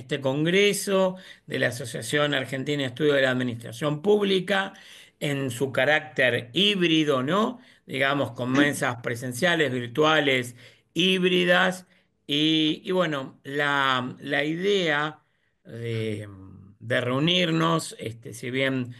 este congreso de la Asociación Argentina de Estudio de la Administración Pública en su carácter híbrido, ¿no? Digamos, con mesas presenciales, virtuales, híbridas. Y bueno, la idea de, de reunirnos, si bien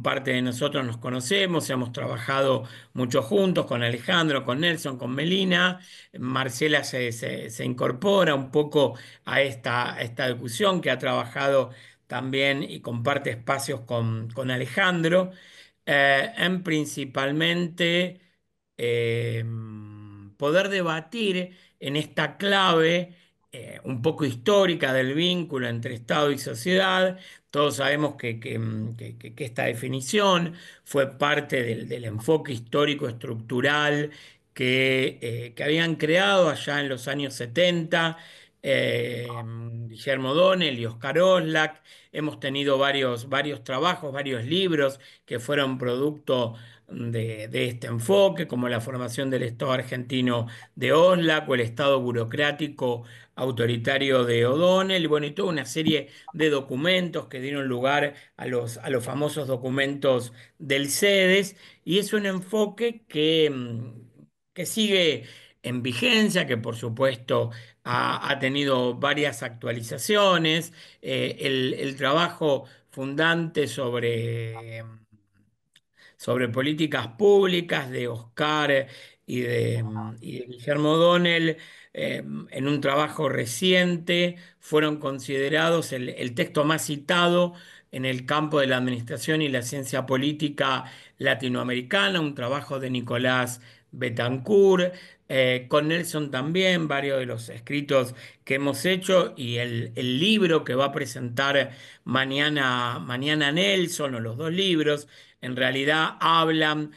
parte de nosotros nos conocemos, hemos trabajado mucho juntos con Alejandro, con Nelson, con Melina. Marcela se incorpora un poco a esta discusión que ha trabajado también y comparte espacios con Alejandro, en principalmente eh, poder debatir en esta clave un poco histórica del vínculo entre Estado y sociedad. Todos sabemos que esta definición fue parte del enfoque histórico estructural que habían creado allá en los años 70 Guillermo Donnell y Oscar Oslak. Hemos tenido varios trabajos, varios libros que fueron producto de este enfoque, como la formación del Estado argentino de Oslak o el Estado burocrático autoritario de O'Donnell, y bueno, y toda una serie de documentos que dieron lugar a los famosos documentos del CEDES, y es un enfoque que sigue en vigencia, que por supuesto ha tenido varias actualizaciones. El trabajo fundante sobre políticas públicas de Oscar y de Guillermo Donnell, en un trabajo reciente, fueron considerados el texto más citado en el campo de la administración y la ciencia política latinoamericana, un trabajo de Nicolás Betancourt. Con Nelson también, varios de los escritos que hemos hecho y el libro que va a presentar mañana Nelson, o los dos libros, en realidad hablan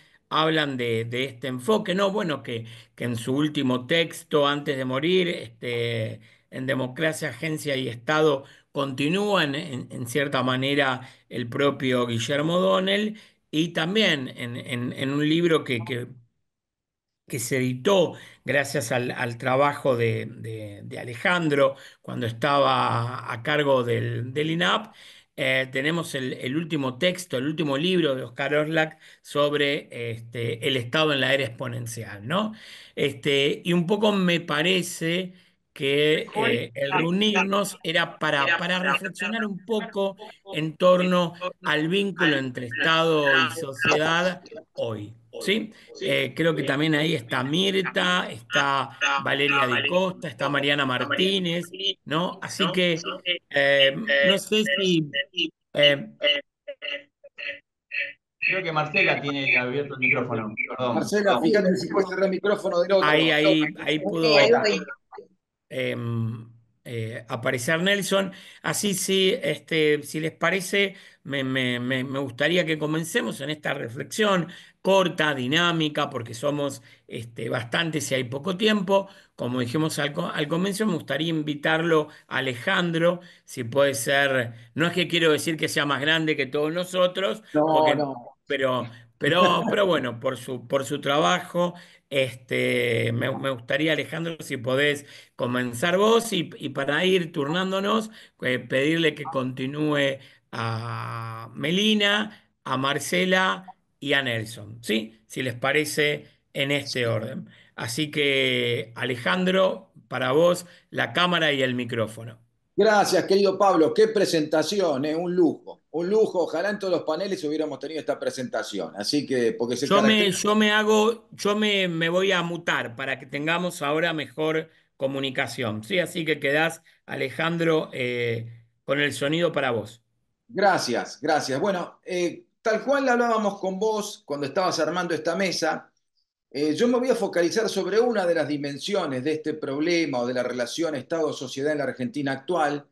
de este enfoque, ¿no? Bueno, que en su último texto, antes de morir, en Democracia, Agencia y Estado, continúa en cierta manera el propio Guillermo Donnell, y también en un libro que se editó gracias al trabajo de Alejandro cuando estaba a cargo del INAP. Tenemos el último texto, el último libro de Oscar Orlac sobre el Estado en la era exponencial, ¿no? Y un poco me parece que el reunirnos era para reflexionar un poco en torno al vínculo entre Estado y sociedad hoy. ¿Sí? Creo que también ahí está Mirta, está Valeria Di Costa, está Mariana Martínez, ¿no? Así que no sé si eh, Creo que Marcela tiene abierto el micrófono, perdón. Marcela, fíjate si puedes cerrar el micrófono del ahí, otro. ahí, ahí Ahí pudo está. eh, aparecer Nelson. Así sí, si les parece, me gustaría que comencemos en esta reflexión corta, dinámica, porque somos bastantes y hay poco tiempo. Como dijimos al comienzo, me gustaría invitarlo a Alejandro, si puede ser, no es que quiero decir que sea más grande que todos nosotros, No, porque, no. pero, pero bueno, por su trabajo, me gustaría, Alejandro, si podés comenzar vos y para ir turnándonos, pedirle que continúe a Melina, a Marcela y a Nelson, ¿sí? Si les parece en este orden. Así que, Alejandro, para vos, la cámara y el micrófono. Gracias, querido Pablo. Qué presentación, ¿eh? Un lujo. Un lujo. Ojalá en todos los paneles hubiéramos tenido esta presentación. Así que, porque se caracteriza. Me voy a mutar para que tengamos ahora mejor comunicación, ¿sí? Así que quedás, Alejandro, con el sonido para vos. Gracias, gracias. Bueno, tal cual hablábamos con vos cuando estabas armando esta mesa, yo me voy a focalizar sobre una de las dimensiones de este problema o de la relación Estado-sociedad en la Argentina actual,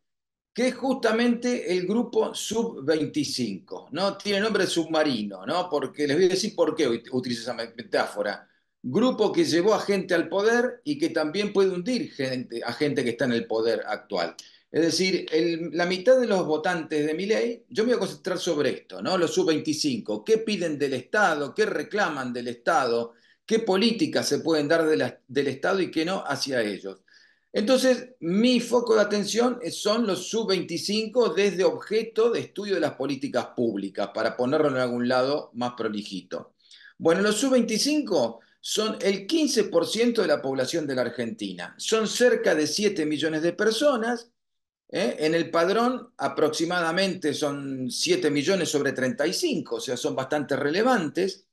que es justamente el grupo Sub-25, ¿no? Tiene nombre submarino, ¿no? Porque les voy a decir por qué utilizo esa metáfora. Grupo que llevó a gente al poder y que también puede hundir a gente que está en el poder actual. Es decir, la mitad de los votantes de Milei, yo me voy a concentrar sobre esto, ¿no? Los Sub-25, ¿qué piden del Estado? ¿Qué reclaman del Estado? ¿Qué políticas se pueden dar del Estado y qué no hacia ellos? Entonces, mi foco de atención son los sub-25 desde objeto de estudio de las políticas públicas, para ponerlo en algún lado más prolijito. Bueno, los sub-25 son el 15% de la población de la Argentina. Son cerca de 7 millones de personas. En el padrón aproximadamente son 7 millones sobre 35, o sea, son bastante relevantes.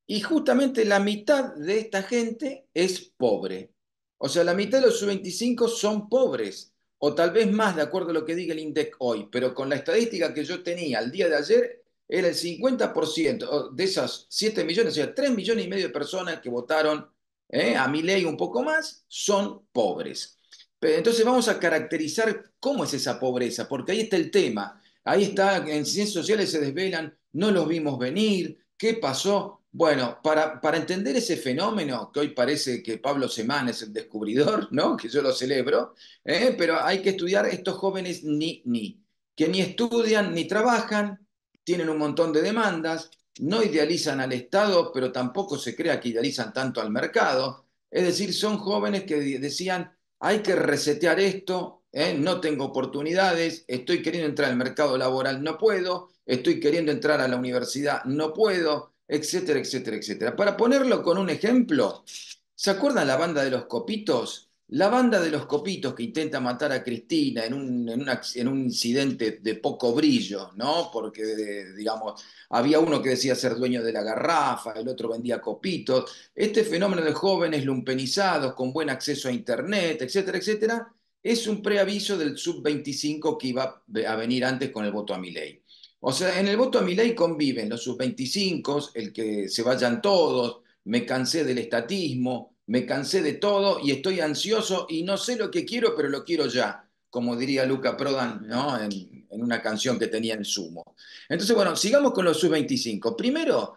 Y justamente la mitad de esta gente es pobre. O sea, la mitad de los sub-25 son pobres, o tal vez más, de acuerdo a lo que diga el INDEC hoy, pero con la estadística que yo tenía el día de ayer, era el 50% de esas 7 millones, o sea, 3 millones y medio de personas que votaron a Milei un poco más, son pobres. Entonces vamos a caracterizar cómo es esa pobreza, porque ahí está el tema. Ahí está, en ciencias sociales se desvelan, no los vimos venir, ¿qué pasó? Bueno, para entender ese fenómeno, que hoy parece que Pablo Semán es el descubridor, ¿no? Que yo lo celebro, pero hay que estudiar estos jóvenes que ni estudian ni trabajan, tienen un montón de demandas, no idealizan al Estado, pero tampoco se crea que idealizan tanto al mercado. Es decir, son jóvenes que decían, hay que resetear esto, no tengo oportunidades, estoy queriendo entrar al mercado laboral, no puedo, estoy queriendo entrar a la universidad, no puedo, etcétera, etcétera, etcétera. Para ponerlo con un ejemplo, ¿se acuerdan la banda de los Copitos? La banda de los Copitos que intenta matar a Cristina en un incidente de poco brillo, ¿no? Porque, digamos, había uno que decía ser dueño de la garrafa, el otro vendía copitos. Este fenómeno de jóvenes lumpenizados con buen acceso a Internet, etcétera, etcétera, es un preaviso del sub-25 que iba a venir antes con el voto a Milei. O sea, en el voto a Milei conviven los sub-25, el que se vayan todos, me cansé del estatismo, me cansé de todo y estoy ansioso y no sé lo que quiero, pero lo quiero ya, como diría Luca Prodan, ¿no? En una canción que tenía en Sumo. Entonces, bueno, sigamos con los sub-25. Primero,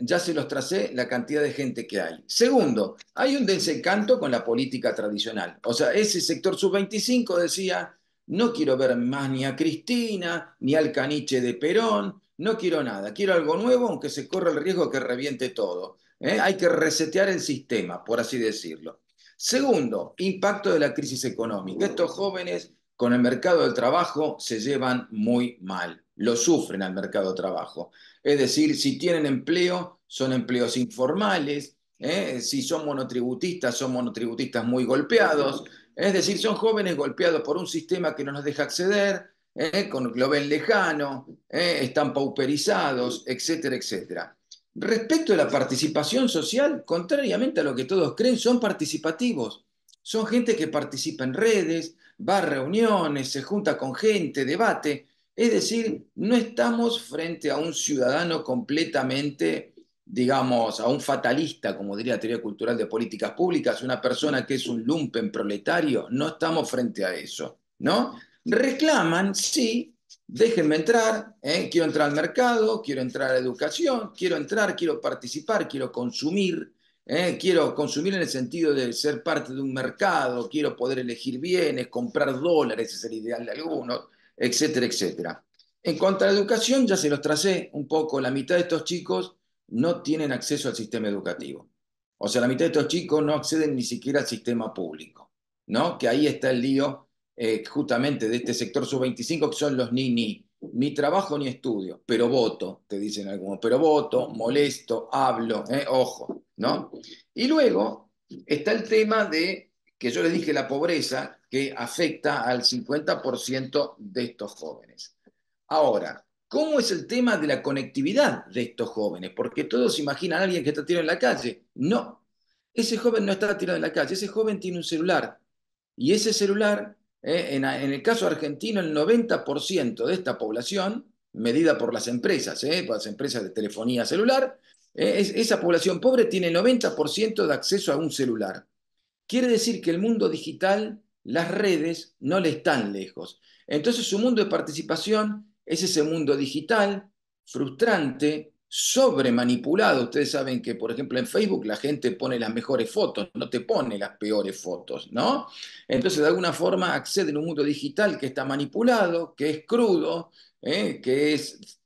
ya se los tracé la cantidad de gente que hay. Segundo, hay un desencanto con la política tradicional. O sea, ese sector sub-25 decía, no quiero ver más ni a Cristina, ni al caniche de Perón, no quiero nada, quiero algo nuevo, aunque se corra el riesgo que reviente todo. Hay que resetear el sistema, por así decirlo. Segundo, impacto de la crisis económica. Estos jóvenes con el mercado del trabajo se llevan muy mal, lo sufren al mercado de trabajo. Es decir, si tienen empleo, son empleos informales, si son monotributistas muy golpeados, es decir, son jóvenes golpeados por un sistema que no nos deja acceder, lo ven lejano, están pauperizados, etcétera, etcétera. Respecto a la participación social, contrariamente a lo que todos creen, son participativos. Son gente que participa en redes, va a reuniones, se junta con gente, debate. Es decir, no estamos frente a un ciudadano completamente, digamos, a un fatalista, como diría la teoría cultural de políticas públicas, una persona que es un lumpen proletario. No estamos frente a eso, ¿no? Reclaman, sí, déjenme entrar, quiero entrar al mercado, quiero entrar a la educación, quiero entrar, quiero participar, quiero consumir en el sentido de ser parte de un mercado, quiero poder elegir bienes, comprar dólares, ese es el ideal de algunos, etcétera, etcétera. En cuanto a la educación, ya se los tracé un poco, la mitad de estos chicos no tienen acceso al sistema educativo. O sea, la mitad de estos chicos no acceden ni siquiera al sistema público, ¿no? Que ahí está el lío justamente de este sector sub-25, que son los ni trabajo ni estudio, pero voto, te dicen algunos, pero voto, molesto, hablo, ojo, ¿no? Y luego está el tema de, que yo les dije, la pobreza, que afecta al 50% de estos jóvenes. Ahora, ¿cómo es el tema de la conectividad de estos jóvenes? Porque todos imaginan a alguien que está tirado en la calle. No, ese joven no está tirado en la calle, ese joven tiene un celular. Y ese celular, en el caso argentino, el 90% de esta población, medida por las empresas de telefonía celular, esa población pobre tiene el 90% de acceso a un celular. Quiere decir que el mundo digital, las redes, no le están lejos. Entonces su mundo de participación es ese mundo digital, frustrante, sobremanipulado. Ustedes saben que, por ejemplo, en Facebook la gente pone las mejores fotos, no te pone las peores fotos, ¿no? Entonces, de alguna forma, acceden a un mundo digital que está manipulado, que es crudo, que es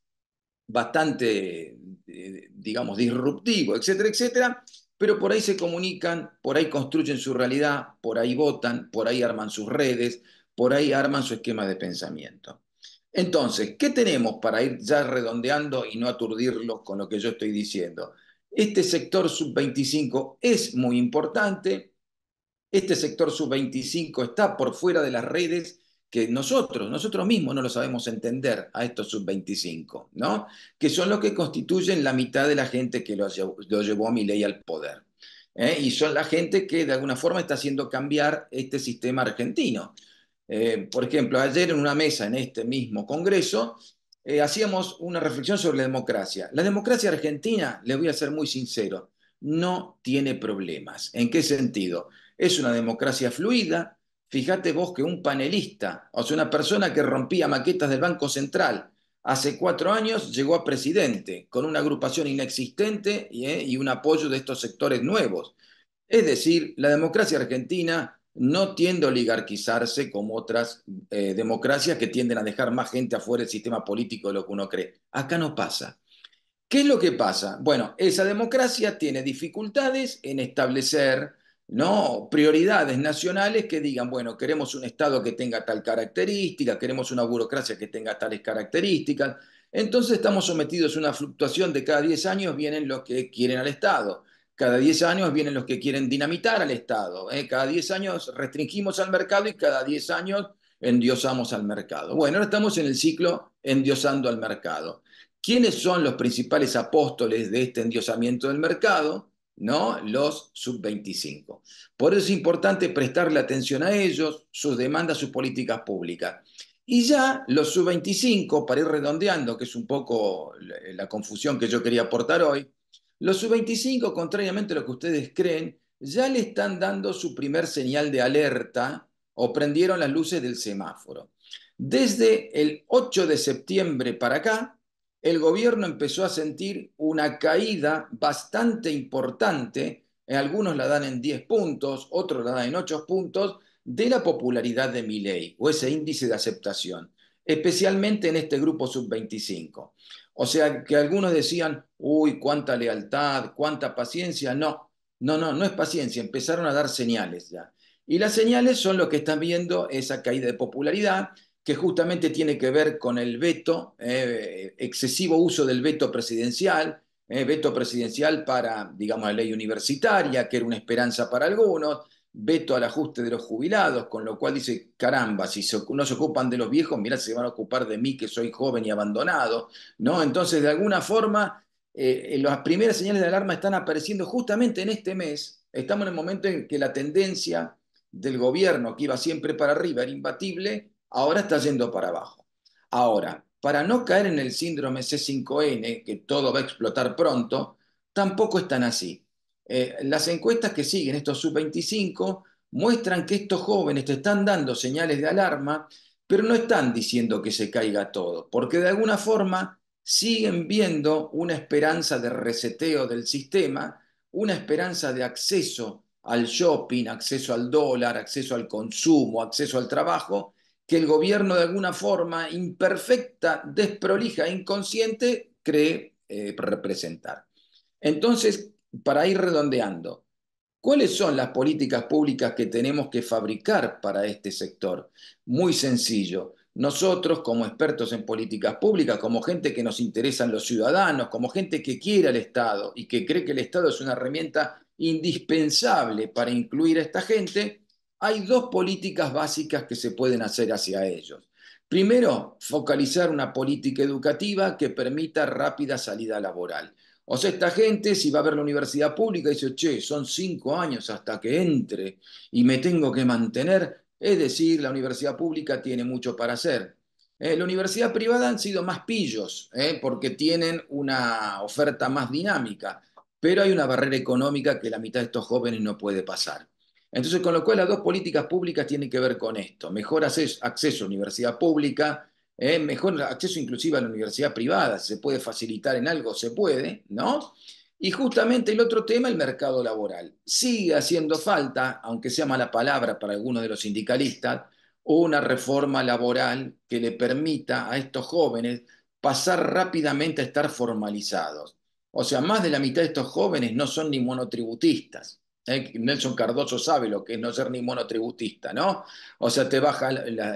bastante, digamos, disruptivo, etcétera, etcétera, pero por ahí se comunican, por ahí construyen su realidad, por ahí votan, por ahí arman sus redes, por ahí arman su esquema de pensamiento. Entonces, ¿qué tenemos para ir ya redondeando y no aturdirlos con lo que yo estoy diciendo? Este sector sub-25 es muy importante. Este sector sub-25 está por fuera de las redes que nosotros mismos no lo sabemos entender a estos sub-25, ¿no? Que son los que constituyen la mitad de la gente que lo llevó a Milei al poder. Y son la gente que de alguna forma está haciendo cambiar este sistema argentino. Por ejemplo, ayer en una mesa en este mismo Congreso hacíamos una reflexión sobre la democracia. La democracia argentina, les voy a ser muy sincero, no tiene problemas. ¿En qué sentido? Es una democracia fluida. Fíjate vos que un panelista, o sea, una persona que rompía maquetas del Banco Central hace 4 años, llegó a presidente con una agrupación inexistente y un apoyo de estos sectores nuevos. Es decir, la democracia argentina no tiende a oligarquizarse como otras democracias que tienden a dejar más gente afuera del sistema político de lo que uno cree. Acá no pasa. ¿Qué es lo que pasa? Bueno, esa democracia tiene dificultades en establecer, ¿no?, prioridades nacionales que digan, bueno, queremos un Estado que tenga tal característica, queremos una burocracia que tenga tales características. Entonces estamos sometidos a una fluctuación de cada 10 años vienen los que quieren al Estado, cada 10 años vienen los que quieren dinamitar al Estado, cada 10 años restringimos al mercado y cada 10 años endiosamos al mercado. Bueno, ahora estamos en el ciclo endiosando al mercado. ¿Quiénes son los principales apóstoles de este endiosamiento del mercado? ¿No? Los sub-25. Por eso es importante prestarle atención a ellos, sus demandas, sus políticas públicas. Y ya los sub-25, para ir redondeando, que es un poco la confusión que yo quería aportar hoy, los sub-25, contrariamente a lo que ustedes creen, ya le están dando su primer señal de alerta o prendieron las luces del semáforo. Desde el 8 de septiembre para acá, el gobierno empezó a sentir una caída bastante importante, algunos la dan en 10 puntos, otros la dan en 8 puntos, de la popularidad de Milei, o ese índice de aceptación, especialmente en este grupo sub-25. O sea, que algunos decían, uy, cuánta lealtad, cuánta paciencia. No, no es paciencia, empezaron a dar señales ya. Y las señales son lo que están viendo, esa caída de popularidad, que justamente tiene que ver con el veto, excesivo uso del veto presidencial para, digamos, la ley universitaria, que era una esperanza para algunos, veto al ajuste de los jubilados, con lo cual dice, caramba, si no se ocupan de los viejos, mirá, se van a ocupar de mí que soy joven y abandonado, ¿no? Entonces, de alguna forma, las primeras señales de alarma están apareciendo justamente en este mes. Estamos en el momento en que la tendencia del gobierno, que iba siempre para arriba, era imbatible, ahora está yendo para abajo. Ahora, para no caer en el síndrome C5N, que todo va a explotar pronto, tampoco están así. Las encuestas que siguen estos sub-25 muestran que estos jóvenes te están dando señales de alarma, pero no están diciendo que se caiga todo, porque de alguna forma siguen viendo una esperanza de reseteo del sistema, una esperanza de acceso al shopping, acceso al dólar, acceso al consumo, acceso al trabajo, que el gobierno de alguna forma imperfecta, desprolija, inconsciente, cree representar. Entonces, para ir redondeando, ¿cuáles son las políticas públicas que tenemos que fabricar para este sector? Muy sencillo. Nosotros, como expertos en políticas públicas, como gente que nos interesan los ciudadanos, como gente que quiere al Estado y que cree que el Estado es una herramienta indispensable para incluir a esta gente, hay dos políticas básicas que se pueden hacer hacia ellos. Primero, focalizar una política educativa que permita rápida salida laboral. O sea, esta gente, si va a ver la universidad pública, dice, che, son 5 años hasta que entre y me tengo que mantener. Es decir, la universidad pública tiene mucho para hacer. La universidad privada han sido más pillos, porque tienen una oferta más dinámica, pero hay una barrera económica que la mitad de estos jóvenes no puede pasar. Entonces, con lo cual las dos políticas públicas tienen que ver con esto. Mejor acceso a universidad pública, mejor acceso inclusive a la universidad privada, si se puede facilitar en algo, se puede, ¿no? Y justamente el otro tema, el mercado laboral. Sigue haciendo falta, aunque sea mala palabra para algunos de los sindicalistas, una reforma laboral que le permita a estos jóvenes pasar rápidamente a estar formalizados. O sea, más de la mitad de estos jóvenes no son ni monotributistas. Nelson Cardoso sabe lo que es no ser ni monotributista, ¿no? O sea, te baja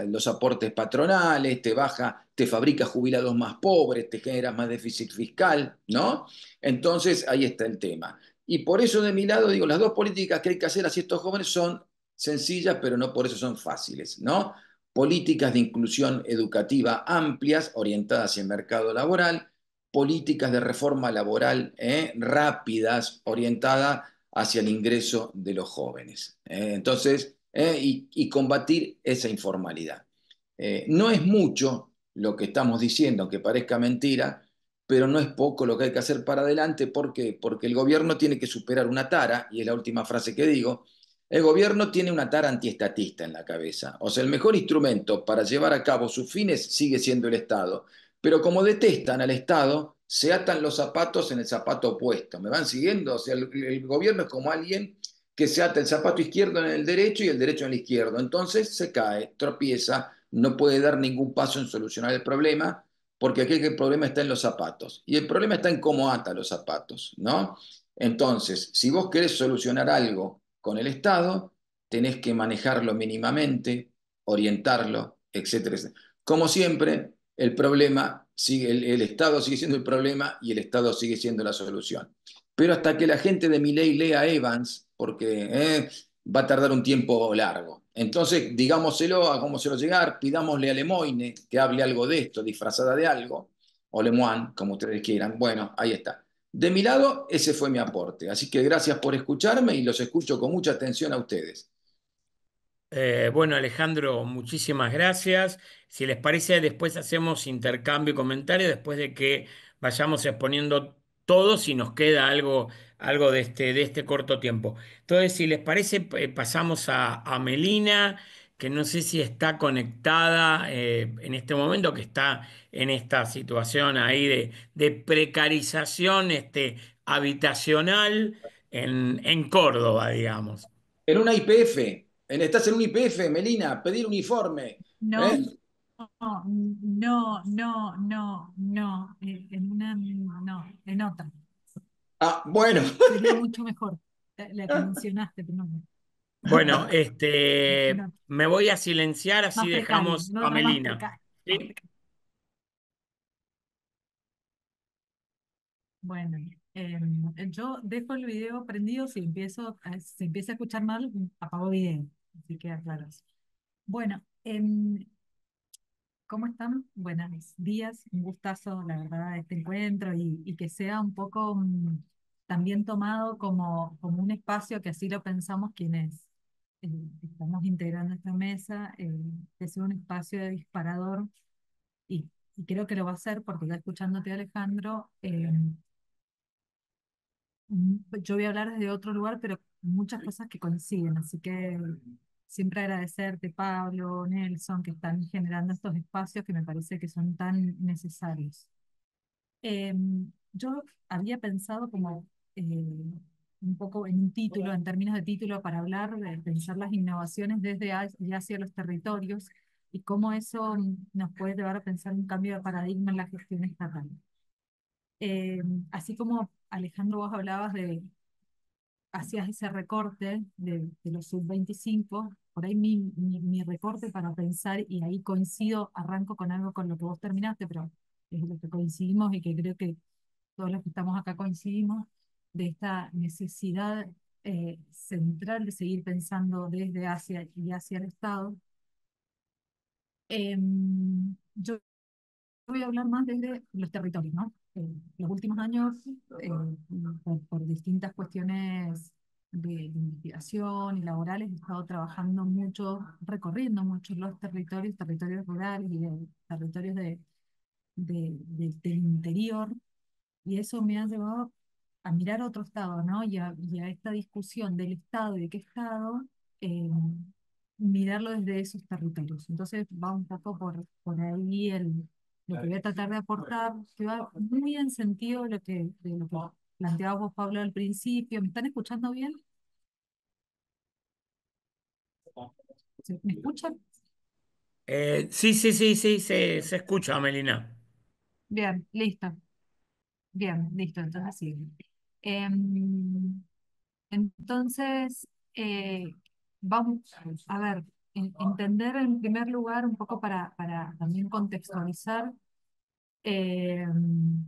los aportes patronales, te baja, te fabrica jubilados más pobres, te genera más déficit fiscal, ¿no? Entonces, ahí está el tema. Y por eso de mi lado digo, las dos políticas que hay que hacer hacia estos jóvenes son sencillas, pero no por eso son fáciles, ¿no? Políticas de inclusión educativa amplias, orientadas hacia el mercado laboral, políticas de reforma laboral rápidas, orientadas hacia el ingreso de los jóvenes. Entonces, y combatir esa informalidad. No es mucho lo que estamos diciendo, aunque parezca mentira, pero no es poco lo que hay que hacer para adelante. ¿Por qué? Porque el gobierno tiene que superar una tara, y es la última frase que digo, el gobierno tiene una tara antiestatista en la cabeza. O sea, el mejor instrumento para llevar a cabo sus fines sigue siendo el Estado. Pero como detestan al Estado, se atan los zapatos en el zapato opuesto. ¿Me van siguiendo? O sea, el gobierno es como alguien que se ata el zapato izquierdo en el derecho y el derecho en el izquierdo. Entonces se cae, tropieza, no puede dar ningún paso en solucionar el problema, porque aquí el problema está en los zapatos. Y el problema está en cómo ata los zapatos, ¿no? Entonces, si vos querés solucionar algo con el Estado, tenés que manejarlo mínimamente, orientarlo, etcétera, etcétera. Como siempre, el problema sigue, el Estado sigue siendo el problema y el Estado sigue siendo la solución. Pero hasta que la gente de mi ley lea Evans, porque va a tardar un tiempo largo. Entonces, digámoselo, hagámoselo llegar, pidámosle a Lemoyne que hable algo de esto, disfrazada de algo, o Lemoine, como ustedes quieran. Bueno, ahí está. De mi lado, ese fue mi aporte. Así que gracias por escucharme y los escucho con mucha atención a ustedes. Bueno, Alejandro, muchísimas gracias. Si les parece, después hacemos intercambio y comentario después de que vayamos exponiendo todo, si nos queda algo, algo de este corto tiempo. Entonces, si les parece, pasamos a Melina, que no sé si está conectada en este momento, que está en esta situación ahí de precarización habitacional en Córdoba, digamos. En una IPF, estás en un IPF, Melina, pedir uniforme. No, ¿Eh? no, en una, no, en otra. Ah, bueno. Sería mucho mejor la que mencionaste, pero no, Bueno, en otra. me voy a silenciar, así Más precario, dejamos no, a no más Melina. precario, más ¿Sí? precario. Bueno, yo dejo el video prendido, si empieza a escuchar mal, apago video, así que aclaro eso. Bueno, ¿cómo están? Buenos días, un gustazo, la verdad, este encuentro y que sea un poco también tomado como un espacio que así lo pensamos quienes estamos integrando esta mesa, que sea un espacio de disparador y creo que lo va a ser porque ya escuchándote, Alejandro, yo voy a hablar desde otro lugar, pero muchas cosas que coinciden, así que siempre agradecerte, Pablo, Nelson, que están generando estos espacios que me parece que son tan necesarios. Eh, yo había pensado como un poco en un título, en términos de título, para hablar de pensar las innovaciones desde y hacia los territorios y cómo eso nos puede llevar a pensar un cambio de paradigma en la gestión estatal. Así como Alejandro, vos hablabas de hacías ese recorte de los sub-25, por ahí mi recorte para pensar, y ahí coincido, arranco con algo con lo que vos terminaste, pero es lo que coincidimos y que creo que todos los que estamos acá coincidimos, de esta necesidad central de seguir pensando desde hacia y hacia el Estado. Yo voy a hablar más desde los territorios, ¿no? Los últimos años, eh, por distintas cuestiones de investigación y laborales, he estado trabajando mucho, recorriendo mucho los territorios, territorios rurales y territorios del interior, y eso me ha llevado a mirar otro Estado, ¿no? Y a esta discusión del Estado y de qué Estado, eh, mirarlo desde esos territorios. Entonces va un poco por ahí lo que voy a tratar de aportar, que va muy en sentido de lo que planteaba vos, Pablo, al principio. ¿Me están escuchando bien? ¿Me escuchan? Sí, sí, sí, sí, se escucha, Melina. Bien, listo. Bien, listo, entonces sí. Em, entonces, vamos a ver, entender en primer lugar un poco para también contextualizar em,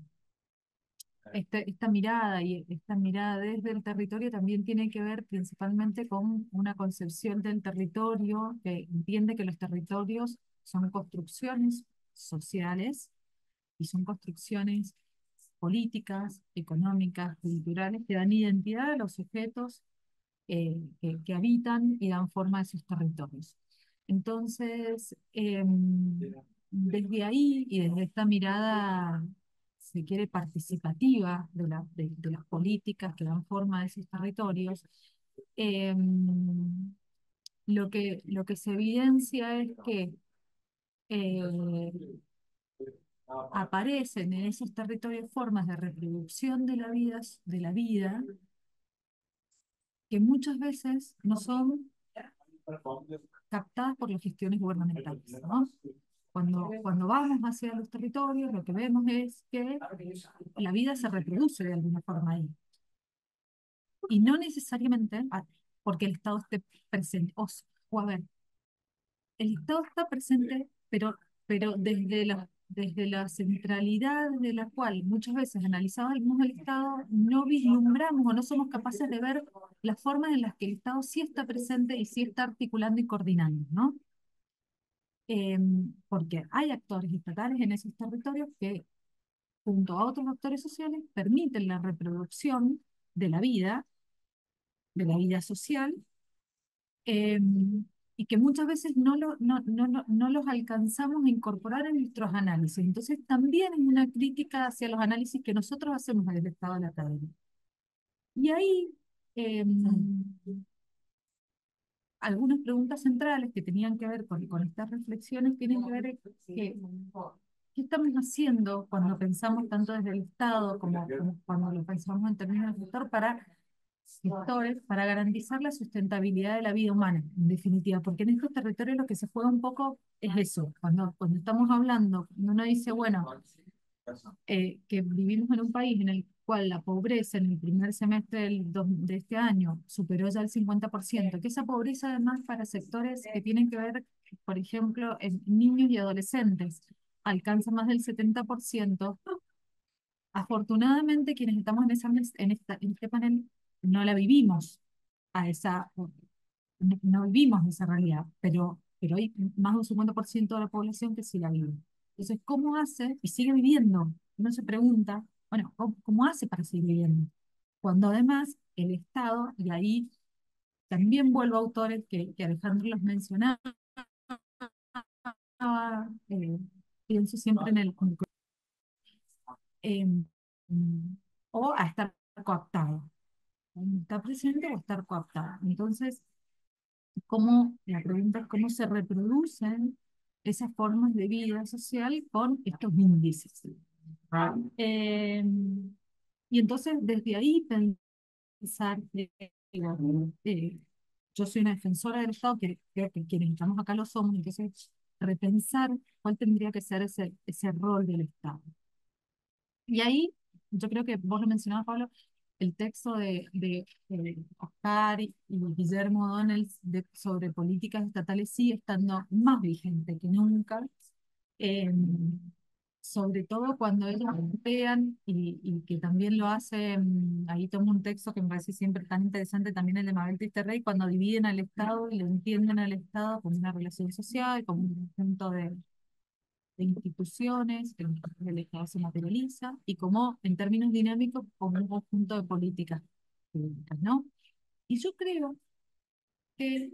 esta mirada, y esta mirada desde el territorio también tiene que ver principalmente con una concepción del territorio que entiende que los territorios son construcciones sociales y son construcciones políticas, económicas, culturales, que dan identidad a los sujetos que habitan y dan forma a esos territorios. Entonces, desde ahí y desde esta mirada, si quiere, participativa de las políticas que dan forma a esos territorios, lo que se evidencia es que eh, aparecen en esos territorios formas de reproducción de la vida que muchas veces no son captadas por las gestiones gubernamentales, ¿no? Cuando vamos hacia los territorios, lo que vemos es que la vida se reproduce de alguna forma ahí. Y no necesariamente porque el Estado esté presente. O a ver, el Estado está presente, pero desde la centralidad de la cual muchas veces analizamos el Estado, no vislumbramos o no somos capaces de ver las formas en las que el Estado sí está presente y sí está articulando y coordinando, ¿no? Porque hay actores estatales en esos territorios que, junto a otros actores sociales, permiten la reproducción de de la vida social, eh, y que muchas veces no los alcanzamos a incorporar en nuestros análisis. Entonces, también es una crítica hacia los análisis que nosotros hacemos desde el Estado de la Academia. Y ahí, eh, algunas preguntas centrales que tenían que ver con estas reflexiones tienen que ver qué estamos haciendo cuando pensamos tanto desde el Estado como cuando lo pensamos en términos de gestores, para garantizar la sustentabilidad de la vida humana, en definitiva, porque en estos territorios lo que se juega un poco es eso. Cuando estamos hablando, cuando uno dice, bueno, que vivimos en un país en el cual la pobreza en el primer semestre de este año superó ya el 50%, que esa pobreza además para sectores que tienen que ver, por ejemplo, en niños y adolescentes, alcanza más del 70%. Afortunadamente, quienes estamos en este panel no la vivimos no vivimos esa realidad, pero hay más de un 50% de la población que sí la vive. Entonces, ¿cómo hace? Y sigue viviendo. Uno se pregunta, bueno, ¿cómo hace para seguir viviendo? Cuando además el Estado, y ahí también vuelvo a autores que Alejandro los mencionaba, eh, pienso siempre en eh, o a estar cooptado. Está presente o estar cooptado. Entonces, la pregunta es cómo se reproducen esas formas de vida social con estos índices. Eh, y entonces, desde ahí pensar, yo soy una defensora del Estado, que creo que quienes estamos acá lo somos, entonces repensar cuál tendría que ser ese rol del Estado. Y ahí, yo creo que vos lo mencionabas, Pablo, el texto de Oscar y Guillermo O'Donnell sobre políticas estatales sigue estando más vigente que nunca, eh, sobre todo cuando ellos vean, y que también lo hacen, ahí tomo un texto que me parece siempre tan interesante, también el de Mabel Rey, cuando dividen al Estado y lo entienden al Estado como una relación social, como un conjunto de instituciones, que el Estado se materializa, y como en términos dinámicos, como un conjunto de políticas públicas, ¿no? Y yo creo que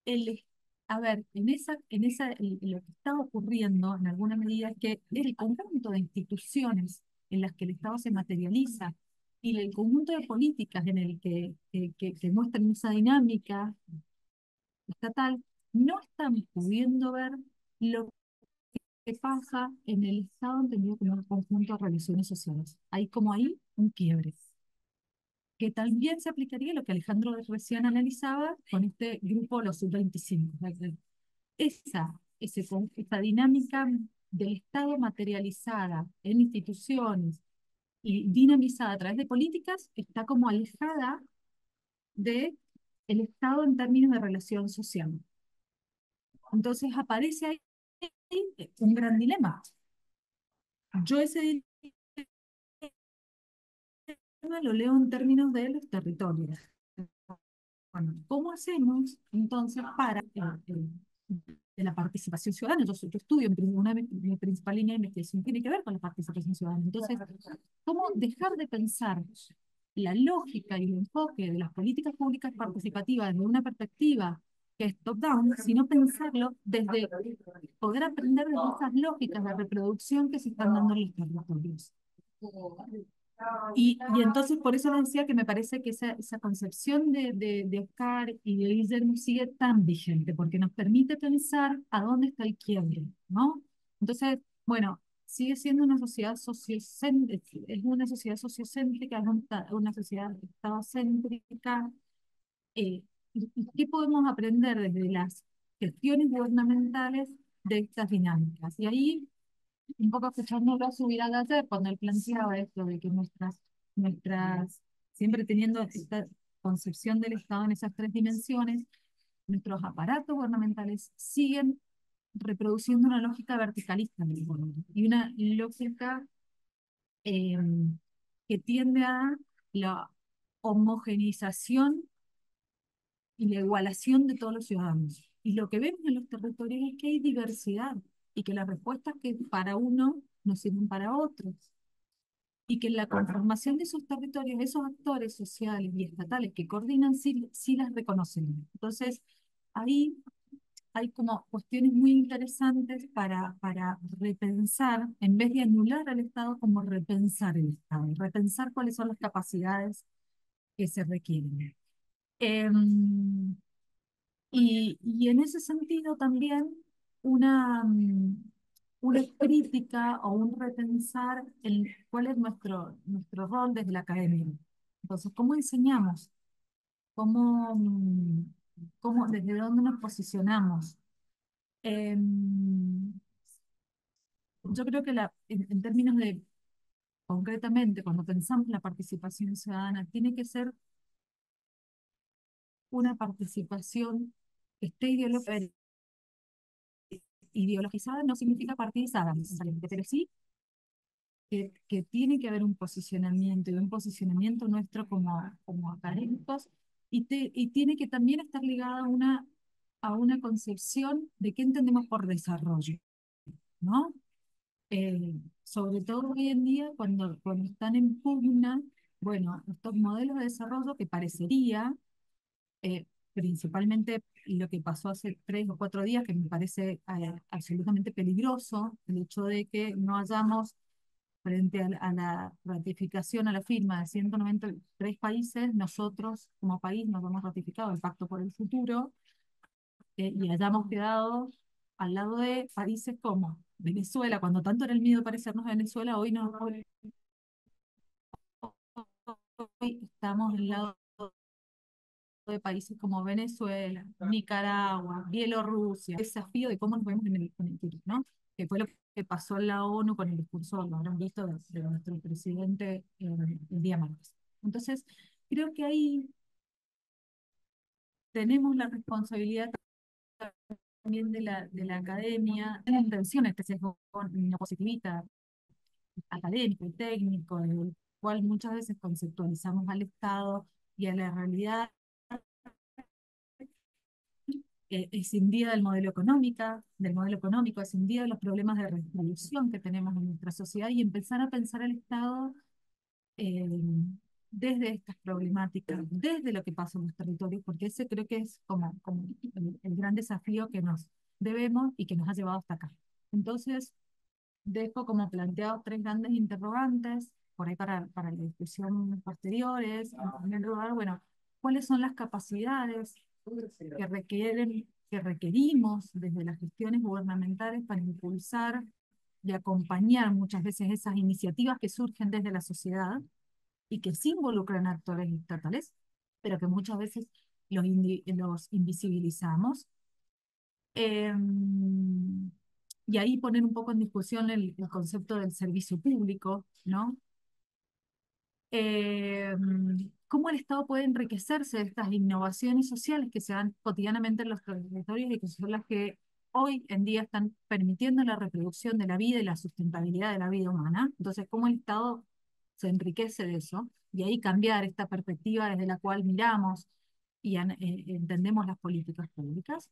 el, a ver, lo que está ocurriendo en alguna medida es que el conjunto de instituciones en las que el Estado se materializa y el conjunto de políticas en el que muestran esa dinámica estatal no están pudiendo ver lo que pasa en el Estado entendido como un conjunto de relaciones sociales. Hay como ahí un quiebre, que también se aplicaría a lo que Alejandro recién analizaba con este grupo, los sub-25. Esa dinámica del Estado materializada en instituciones y dinamizada a través de políticas, está como alejada de el Estado en términos de relación social. Entonces aparece ahí un gran dilema. Yo ese dilema lo leo en términos de los territorios. Bueno, ¿cómo hacemos entonces para de la participación ciudadana? Yo estudio, mi principal línea de investigación tiene que ver con la participación ciudadana. Entonces, ¿cómo dejar de pensar la lógica y el enfoque de las políticas públicas participativas desde una perspectiva que es top-down, sino pensarlo desde poder aprender de esas lógicas de reproducción que se están dando en los territorios? Y entonces por eso les decía que me parece que esa concepción de Oscar y de Guillermo sigue tan vigente, porque nos permite pensar a dónde está el quiebre, ¿no? Entonces, bueno, sigue siendo una sociedad sociocéntrica, es una sociedad sociocéntrica, es una sociedad estadocéntrica. ¿Y qué podemos aprender desde las gestiones gubernamentales de estas dinámicas? Y ahí un poco escuchándolo a su virada ayer, cuando él planteaba esto de que siempre teniendo esta concepción del Estado en esas tres dimensiones, nuestros aparatos gubernamentales siguen reproduciendo una lógica verticalista del poder y una lógica eh, que tiende a la homogeneización y la igualación de todos los ciudadanos. Y lo que vemos en los territorios es que hay diversidad y que las respuestas que para uno no sirven para otros. Y que en la conformación de esos territorios, esos actores sociales y estatales que coordinan, sí las reconocen. Entonces, ahí hay como cuestiones muy interesantes para repensar, en vez de anular al Estado, como repensar el Estado, repensar cuáles son las capacidades que se requieren. Y en ese sentido también una crítica o un repensar en cuál es nuestro rol desde la academia. Entonces, ¿cómo enseñamos? ¿Desde dónde nos posicionamos? Em, yo creo que en términos de, concretamente, cuando pensamos la participación ciudadana, tiene que ser una participación que esté ideologizada, no significa partidizada necesariamente, pero sí que tiene que haber un posicionamiento y un posicionamiento nuestro como académicos y tiene que también estar ligada a una concepción de qué entendemos por desarrollo, ¿no? Sobre todo hoy en día, cuando están en pugna, bueno, estos modelos de desarrollo que parecería principalmente lo que pasó hace 3 o 4 días, que me parece absolutamente peligroso, el hecho de que no hayamos, frente a la ratificación, a la firma de 193 países, nosotros como país nos hemos ratificado el Pacto por el Futuro y hayamos quedado al lado de países como Venezuela, cuando tanto era el miedo de parecernos a Venezuela, hoy estamos al lado de países como Venezuela, Nicaragua, Bielorrusia, el desafío de cómo nos vemos en el futuro, ¿no? Que fue lo que pasó en la ONU con el discurso, lo habrán visto, de nuestro presidente el día martes. Entonces, creo que ahí tenemos la responsabilidad también de la academia, de la intención, este sesgo no positivista, académico y técnico, en el cual muchas veces conceptualizamos al Estado y a la realidad escindida del modelo económico, escindida de los problemas de redistribución que tenemos en nuestra sociedad y empezar a pensar el Estado eh, desde estas problemáticas, desde lo que pasa en los territorios, porque ese creo que es como el gran desafío que nos debemos y que nos ha llevado hasta acá. Entonces, dejo como planteados 3 grandes interrogantes por ahí para la discusión posteriores. En primer lugar, bueno, ¿cuáles son las capacidades que requerimos desde las gestiones gubernamentales para impulsar y acompañar muchas veces esas iniciativas que surgen desde la sociedad y que sí involucran actores estatales, pero que muchas veces los invisibilizamos? Y ahí poner un poco en discusión el concepto del servicio público, ¿no? eh, cómo el Estado puede enriquecerse de estas innovaciones sociales que se dan cotidianamente en los territorios y que son las que hoy en día están permitiendo la reproducción de la vida y la sustentabilidad de la vida humana. Entonces, cómo el Estado se enriquece de eso y ahí cambiar esta perspectiva desde la cual miramos y entendemos las políticas públicas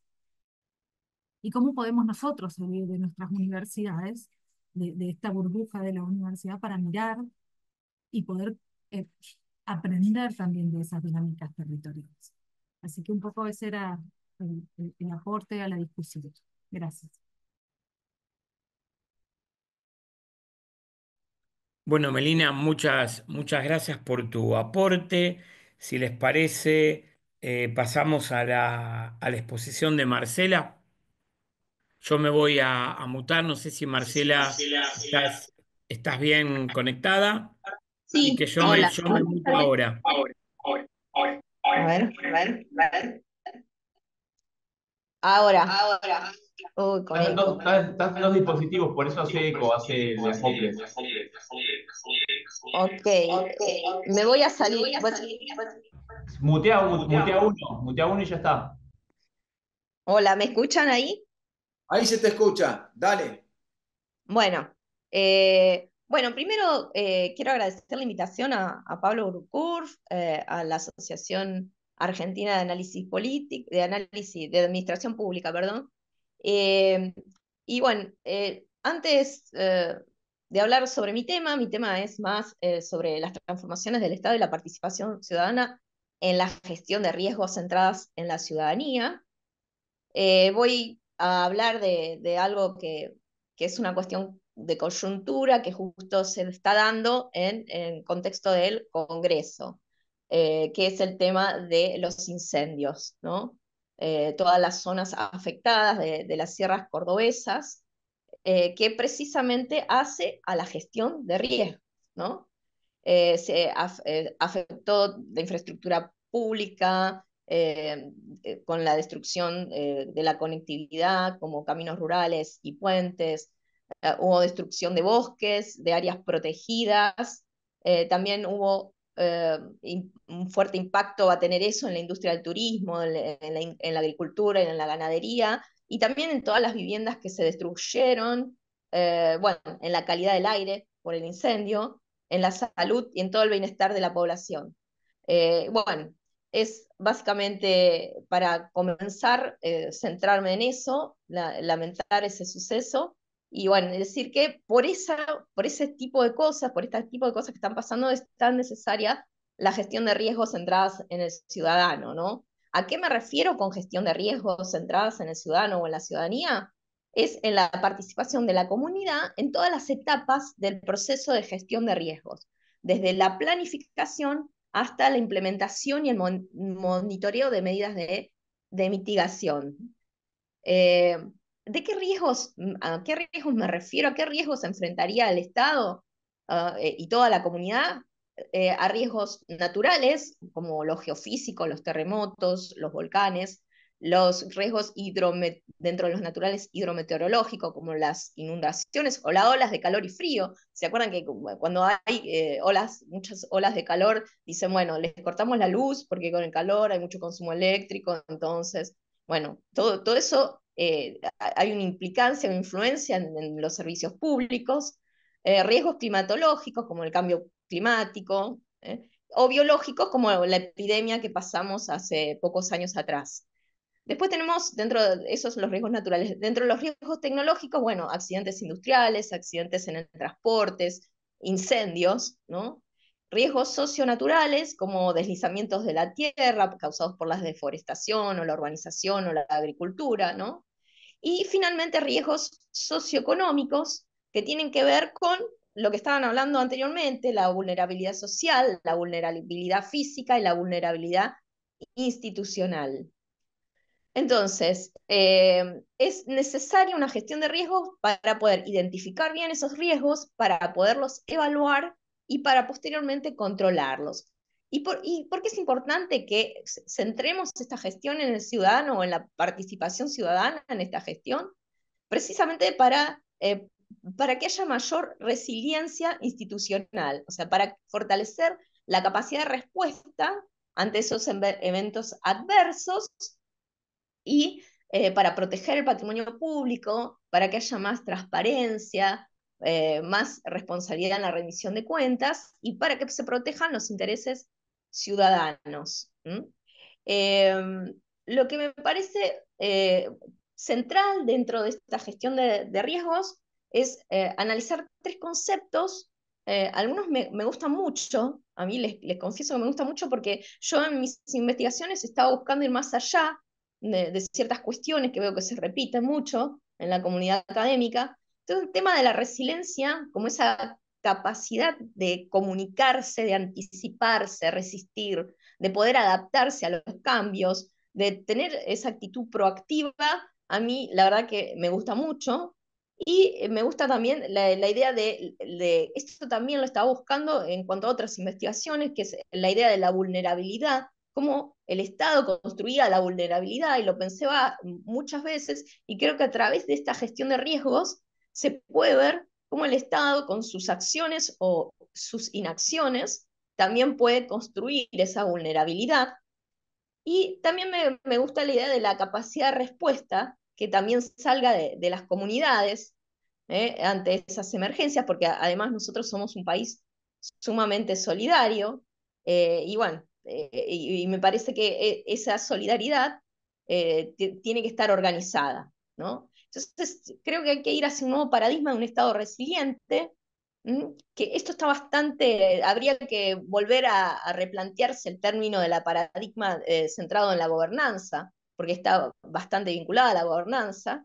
y cómo podemos nosotros salir de nuestras universidades, de esta burbuja de la universidad para mirar y poder eh, aprender también de esas dinámicas territoriales. Así que un poco ese era el aporte a la discusión. Gracias. Bueno, Melina, muchas gracias por tu aporte. Si les parece, pasamos a la exposición de Marcela. Yo me voy a mutar, no sé si Marcela estás bien conectada y que Sí, hola. yo me muto ahora. A ver. Ahora. Uy, con eco. Estás en dos dispositivos, por eso hace eco, hace de acoples. Ok. Me voy a salir. Mutea uno y ya está. Hola, ¿me escuchan ahí? Ahí se te escucha, dale. Bueno, bueno, primero quiero agradecer la invitación a Pablo Grucourt, a la Asociación Argentina de Análisis Político, de Administración Pública, perdón. Eh, y bueno, antes de hablar sobre mi tema es más sobre las transformaciones del Estado y la participación ciudadana en la gestión de riesgos centradas en la ciudadanía. Voy a hablar de algo que es una cuestión de coyuntura que justo se está dando en contexto del Congreso, que es el tema de los incendios, ¿no? Todas las zonas afectadas de las sierras cordobesas, que precisamente hace a la gestión de riesgos, ¿no? Afectó la infraestructura pública, con la destrucción de la conectividad, como caminos rurales y puentes, hubo destrucción de bosques, de áreas protegidas, también hubo un fuerte impacto va a tener eso en la industria del turismo, en la agricultura y en la ganadería, y también en todas las viviendas que se destruyeron, bueno, en la calidad del aire por el incendio, en la salud y en todo el bienestar de la población. Bueno, es básicamente para comenzar, centrarme en eso, lamentar ese suceso y bueno, decir que por ese tipo de cosas, por este tipo de cosas que están pasando, es tan necesaria la gestión de riesgos centradas en el ciudadano, ¿no? ¿A qué me refiero con gestión de riesgos centradas en el ciudadano o en la ciudadanía? Es en la participación de la comunidad en todas las etapas del proceso de gestión de riesgos, desde la planificación hasta la implementación y el monitoreo de medidas de mitigación. Eh, ¿A qué riesgos me refiero? ¿A qué riesgos se enfrentaría el Estado y toda la comunidad? A riesgos naturales, como los geofísicos, los terremotos, los volcanes, los riesgos dentro de los naturales hidrometeorológicos, como las inundaciones o las olas de calor y frío. ¿Se acuerdan que cuando hay muchas olas de calor, dicen, bueno, les cortamos la luz porque con el calor hay mucho consumo eléctrico, entonces bueno, todo eso, hay una implicancia, una influencia en los servicios públicos, riesgos climatológicos como el cambio climático, o biológicos como la epidemia que pasamos hace pocos años atrás. Después tenemos, dentro de esos los riesgos naturales, dentro de los riesgos tecnológicos, bueno, accidentes industriales, accidentes en el transportes, incendios, ¿no? Riesgos socionaturales, como deslizamientos de la tierra causados por la deforestación o la urbanización o la agricultura, ¿no? Y finalmente riesgos socioeconómicos que tienen que ver con lo que estaban hablando anteriormente, la vulnerabilidad social, la vulnerabilidad física y la vulnerabilidad institucional. Entonces, es necesaria una gestión de riesgos para poder identificar bien esos riesgos, para poderlos evaluar y para posteriormente controlarlos. ¿Y por qué es importante que centremos esta gestión en el ciudadano o en la participación ciudadana en esta gestión? Precisamente para para que haya mayor resiliencia institucional, o sea, para fortalecer la capacidad de respuesta ante esos eventos adversos y para proteger el patrimonio público, para que haya más transparencia, más responsabilidad en la rendición de cuentas y para que se protejan los intereses ciudadanos. Lo que me parece central dentro de esta gestión de riesgos es analizar tres conceptos. Algunos me gustan mucho, a mí les confieso que me gustan mucho porque yo en mis investigaciones estaba buscando ir más allá de ciertas cuestiones que veo que se repiten mucho en la comunidad académica. Entonces, el tema de la resiliencia, como esa capacidad de comunicarse, de anticiparse, resistir, de poder adaptarse a los cambios, de tener esa actitud proactiva, a mí la verdad que me gusta mucho. Y me gusta también la idea esto también lo estaba buscando en cuanto a otras investigaciones, que es la idea de la vulnerabilidad, cómo el Estado construía la vulnerabilidad, y lo pensé muchas veces, y creo que a través de esta gestión de riesgos se puede ver cómo el Estado con sus acciones o sus inacciones también puede construir esa vulnerabilidad. Y también me gusta la idea de la capacidad de respuesta, que también salga de las comunidades ante esas emergencias, porque además nosotros somos un país sumamente solidario, y bueno, y me parece que esa solidaridad tiene que estar organizada, ¿no? Entonces, creo que hay que ir hacia un nuevo paradigma de un Estado resiliente, que esto está bastante, habría que volver a replantearse el término de la paradigma centrado en la gobernanza, porque está bastante vinculada a la gobernanza,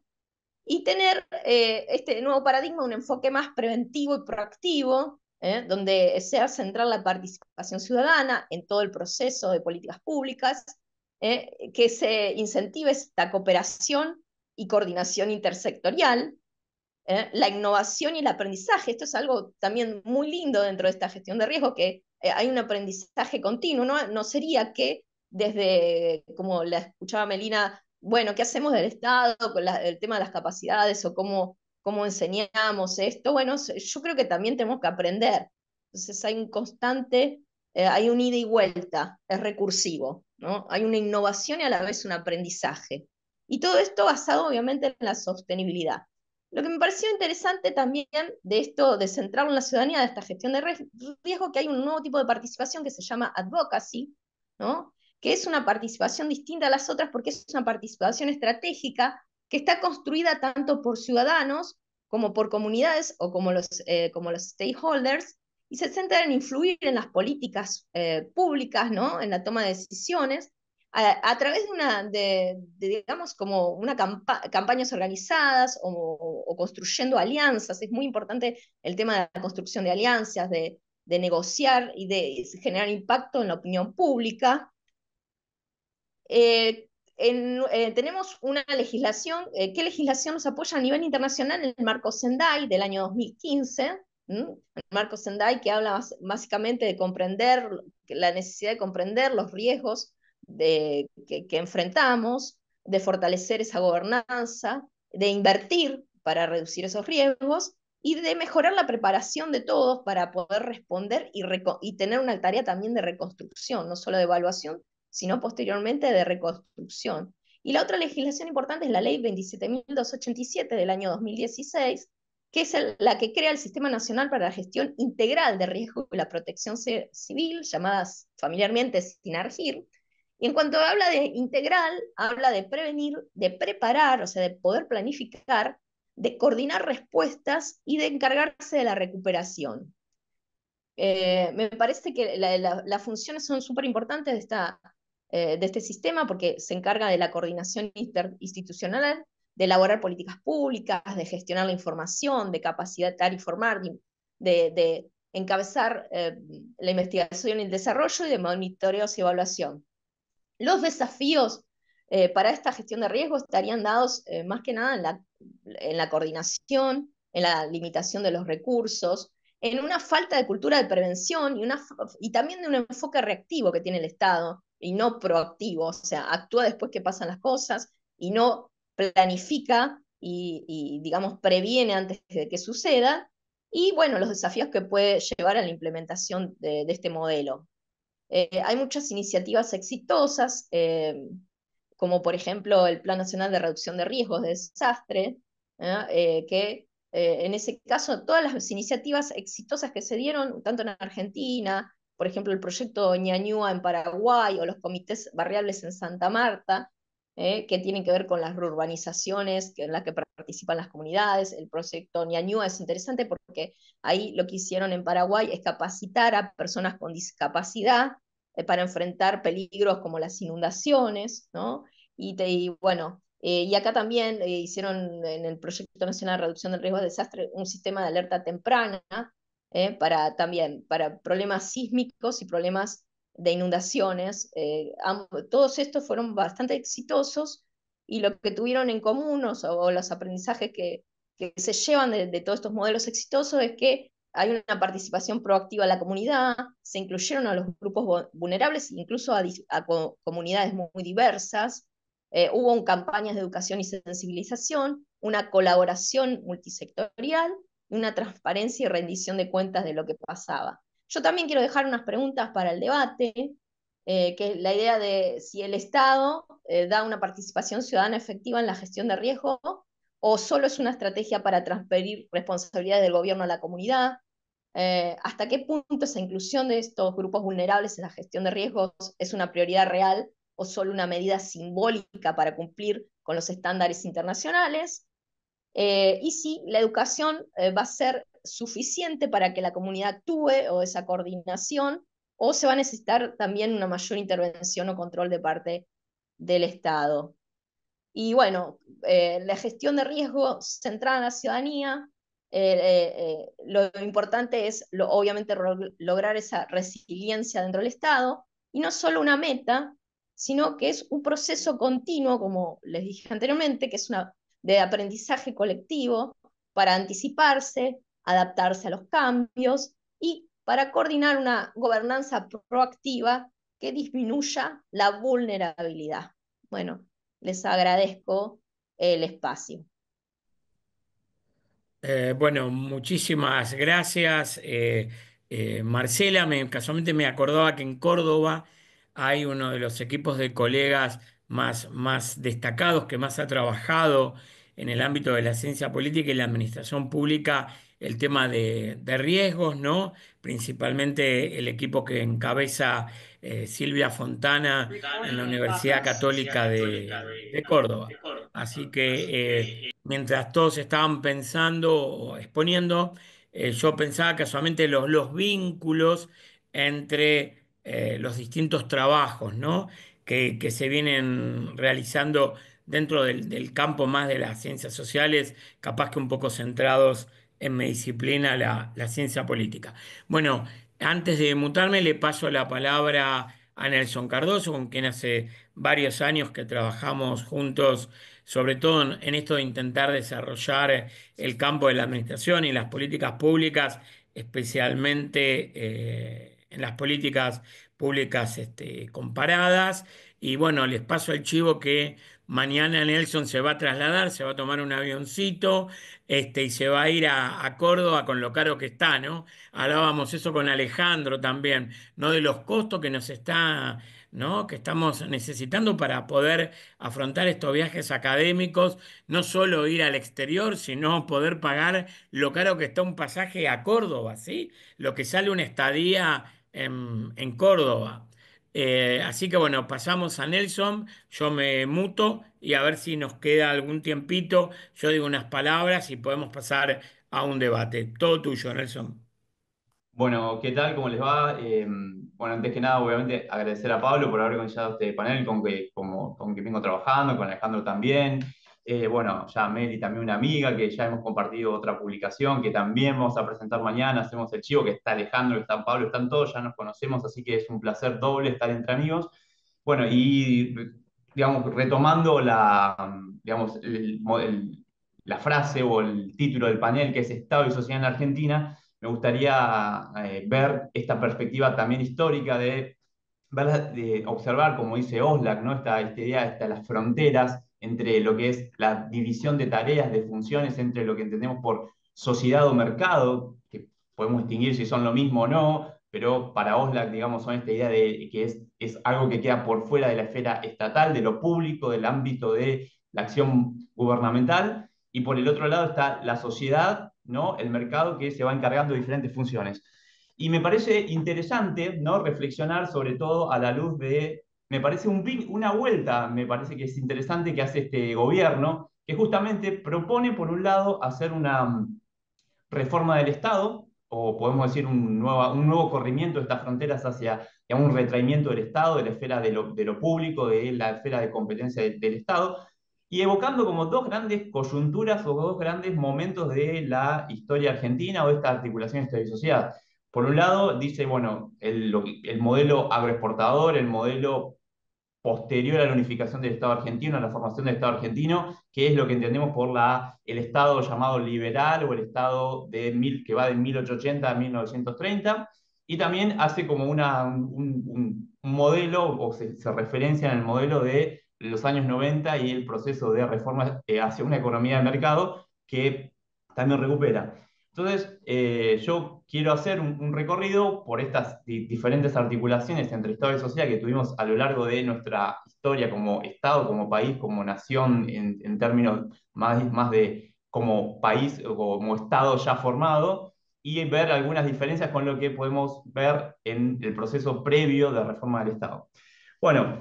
y tener este nuevo paradigma, un enfoque más preventivo y proactivo, donde sea central la participación ciudadana en todo el proceso de políticas públicas, que se incentive esta cooperación y coordinación intersectorial, la innovación y el aprendizaje. Esto es algo también muy lindo dentro de esta gestión de riesgo, que hay un aprendizaje continuo, ¿no? No sería que desde, como la escuchaba Melina, bueno, ¿qué hacemos del Estado con el tema de las capacidades o cómo enseñamos esto? Bueno, yo creo que también tenemos que aprender. Entonces hay un constante, hay un ida y vuelta, es recursivo, ¿no? Hay una innovación y a la vez un aprendizaje. Y todo esto basado obviamente en la sostenibilidad. Lo que me pareció interesante también de esto, de centrarlo en la ciudadanía, de esta gestión de riesgo, que hay un nuevo tipo de participación que se llama advocacy, ¿no? Que es una participación distinta a las otras porque es una participación estratégica que está construida tanto por ciudadanos como por comunidades o como los stakeholders, y se centra en influir en las políticas públicas, ¿no? En la toma de decisiones, a través digamos, como campañas organizadas o construyendo alianzas. Es muy importante el tema de la construcción de alianzas, de negociar y de generar impacto en la opinión pública. Tenemos una legislación. ¿Qué legislación nos apoya a nivel internacional? El marco Sendai del año 2015, el marco Sendai, que habla básicamente de comprender, la necesidad de comprender los riesgos que enfrentamos, de fortalecer esa gobernanza, de invertir para reducir esos riesgos y de mejorar la preparación de todos para poder responder y tener una tarea también de reconstrucción, no solo de evaluación, sino posteriormente de reconstrucción. Y la otra legislación importante es la Ley 27.287 del año 2016, que es la que crea el Sistema Nacional para la Gestión Integral de Riesgo y la Protección Civil, llamadas familiarmente SINARGIR. Y en cuanto habla de integral, habla de prevenir, de preparar, o sea, de poder planificar, de coordinar respuestas y de encargarse de la recuperación. Me parece que las funciones son súper importantes de este sistema porque se encarga de la coordinación interinstitucional, de elaborar políticas públicas, de gestionar la información, de capacitar y formar, de encabezar la investigación y el desarrollo y de monitoreos y evaluación. Los desafíos para esta gestión de riesgo estarían dados más que nada en la coordinación, en la limitación de los recursos, en una falta de cultura de prevención y también de un enfoque reactivo que tiene el Estado y no proactivo, o sea, actúa después que pasan las cosas y no planifica digamos, previene antes de que suceda, y bueno, los desafíos que puede llevar a la implementación de este modelo. Hay muchas iniciativas exitosas, como por ejemplo el Plan Nacional de Reducción de Riesgos de Desastre, que en ese caso todas las iniciativas exitosas que se dieron, tanto en Argentina, por ejemplo el proyecto Ñañúa en Paraguay o los comités barriales en Santa Marta, que tienen que ver con las reurbanizaciones en las que participan las comunidades. El proyecto Ñañúa es interesante porque ahí lo que hicieron en Paraguay es capacitar a personas con discapacidad para enfrentar peligros como las inundaciones, ¿no? Y bueno, y acá también hicieron en el Proyecto Nacional de Reducción del Riesgo de Desastre un sistema de alerta temprana para también para problemas sísmicos y problemas de inundaciones. Todos estos fueron bastante exitosos y lo que tuvieron en común o los aprendizajes que se llevan de todos estos modelos exitosos es que hay una participación proactiva de la comunidad, se incluyeron a los grupos vulnerables, incluso a comunidades muy diversas, hubo campañas de educación y sensibilización, una colaboración multisectorial, una transparencia y rendición de cuentas de lo que pasaba. Yo también quiero dejar unas preguntas para el debate, que es la idea de si el Estado da una participación ciudadana efectiva en la gestión de riesgo o solo es una estrategia para transferir responsabilidades del gobierno a la comunidad. ¿Hasta qué punto esa inclusión de estos grupos vulnerables en la gestión de riesgos es una prioridad real o solo una medida simbólica para cumplir con los estándares internacionales? Y si la educación va a ser suficiente para que la comunidad actúe o esa coordinación, o se va a necesitar también una mayor intervención o control de parte del Estado. Y bueno, la gestión de riesgo centrada en la ciudadanía, lo importante es, obviamente, lograr esa resiliencia dentro del Estado, y no solo una meta, sino que es un proceso continuo, como les dije anteriormente, que es de aprendizaje colectivo para anticiparse, adaptarse a los cambios y para coordinar una gobernanza proactiva que disminuya la vulnerabilidad. Bueno, les agradezco el espacio. Bueno, muchísimas gracias, Marcela. Casualmente me acordaba que en Córdoba hay uno de los equipos de colegas más destacados que más ha trabajado en el ámbito de la ciencia política y la administración pública el tema de riesgos, ¿no? Principalmente el equipo que encabeza Silvia Fontana en la Universidad Católica de Córdoba. Así que mientras todos estaban pensando o exponiendo, yo pensaba casualmente los vínculos entre los distintos trabajos, ¿no? que se vienen realizando dentro del campo más de las ciencias sociales, capaz que un poco centrados en mi disciplina, la ciencia política. Bueno, antes de mutarme, le paso la palabra a Nelson Cardoso, con quien hace varios años que trabajamos juntos, sobre todo en esto de intentar desarrollar el campo de la administración y las políticas públicas, especialmente en las políticas públicas comparadas. Y bueno, les paso el chivo que mañana Nelson se va a trasladar, se va a tomar un avioncito, y se va a ir a Córdoba con lo caro que está, ¿no? Hablábamos eso con Alejandro también, ¿no? De los costos que nos está, ¿no? Que estamos necesitando para poder afrontar estos viajes académicos, no solo ir al exterior, sino poder pagar lo caro que está un pasaje a Córdoba, ¿sí? Lo que sale una estadía en Córdoba. Así que bueno, pasamos a Nelson, yo me muto y a ver si nos queda algún tiempito, yo digo unas palabras y podemos pasar a un debate. Todo tuyo, Nelson. Bueno, ¿qué tal? ¿Cómo les va? Bueno, antes que nada, obviamente, agradecer a Pablo por haber organizado este panel con que vengo trabajando, con Alejandro también. Bueno, ya Meli también una amiga, que ya hemos compartido otra publicación que también vamos a presentar mañana, hacemos el chivo, que está Alejandro, que está Pablo, están todos, ya nos conocemos, así que es un placer doble estar entre amigos. Bueno, y digamos, retomando digamos, la frase o el título del panel, que es Estado y Sociedad en la Argentina, me gustaría ver esta perspectiva también histórica de observar, como dice Oslak, ¿no? Esta idea de las fronteras entre lo que es la división de tareas, de funciones, entre lo que entendemos por sociedad o mercado, que podemos distinguir si son lo mismo o no, pero para Oslak, digamos, son esta idea de que es algo que queda por fuera de la esfera estatal, de lo público, del ámbito de la acción gubernamental, y por el otro lado está la sociedad, ¿no? El mercado, que se va encargando de diferentes funciones. Y me parece interesante, ¿no? Reflexionar sobre todo a la luz de, me parece una vuelta, me parece que es interesante que hace este gobierno, que justamente propone, por un lado, hacer una reforma del Estado, o podemos decir un nuevo corrimiento de estas fronteras hacia un retraimiento del Estado, de la esfera de lo público, de la esfera de competencia del Estado, y evocando como dos grandes coyunturas o dos grandes momentos de la historia argentina o de esta articulación Estado-sociedad. Por un lado, dice, bueno, el modelo agroexportador, el modelo posterior a la unificación del Estado argentino, a la formación del Estado argentino, que es lo que entendemos por el Estado llamado liberal o el Estado que va de 1880 a 1930, y también hace como un modelo, o se referencia en el modelo de los años 90 y el proceso de reforma hacia una economía de mercado que también recupera. Entonces, yo quiero hacer un recorrido por estas diferentes articulaciones entre Estado y sociedad que tuvimos a lo largo de nuestra historia como Estado, como país, como nación, en términos más de como país o como Estado ya formado, y ver algunas diferencias con lo que podemos ver en el proceso previo de reforma del Estado. Bueno,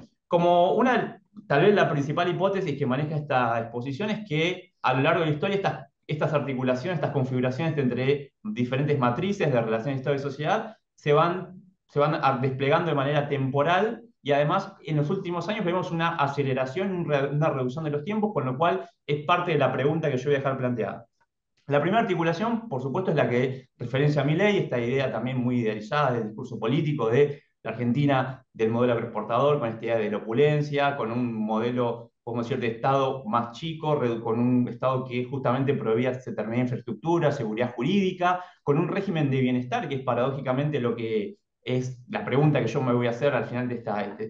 tal vez la principal hipótesis que maneja esta exposición es que a lo largo de la historia estas articulaciones, estas configuraciones entre diferentes matrices de relaciones Estado y sociedad se van desplegando de manera temporal, y además en los últimos años vemos una aceleración, una reducción de los tiempos, con lo cual es parte de la pregunta que yo voy a dejar planteada. La primera articulación, por supuesto, es la que referencia a Milei, esta idea también muy idealizada del discurso político de la Argentina, del modelo agroexportador, con esta idea de la opulencia, con un modelo, podemos decir, de Estado más chico, con un Estado que justamente proveía determinada infraestructura, seguridad jurídica, con un régimen de bienestar, que es paradójicamente lo que es la pregunta que yo me voy a hacer al final de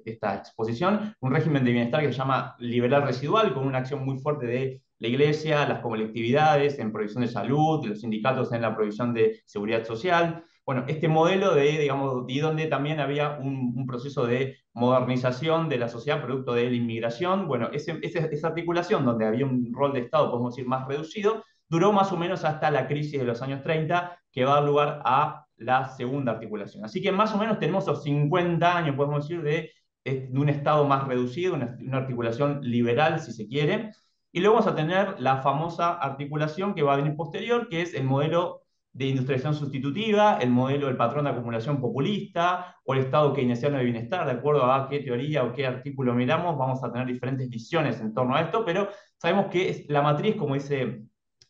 esta exposición, un régimen de bienestar que se llama liberal residual, con una acción muy fuerte de la Iglesia, las colectividades en provisión de salud, los sindicatos en la provisión de seguridad social. Bueno, este modelo digamos, y donde también había un proceso de modernización de la sociedad producto de la inmigración. Bueno, esa articulación donde había un rol de Estado, podemos decir, más reducido, duró más o menos hasta la crisis de los años 30, que va a dar lugar a la segunda articulación. Así que más o menos tenemos esos 50 años, podemos decir, de un Estado más reducido, una articulación liberal, si se quiere. Y luego vamos a tener la famosa articulación que va a venir posterior, que es el modelo de industrialización sustitutiva, el modelo del patrón de acumulación populista o el estado keynesiano de bienestar. De acuerdo a qué teoría o qué artículo miramos, vamos a tener diferentes visiones en torno a esto, pero sabemos que es la matriz, como dice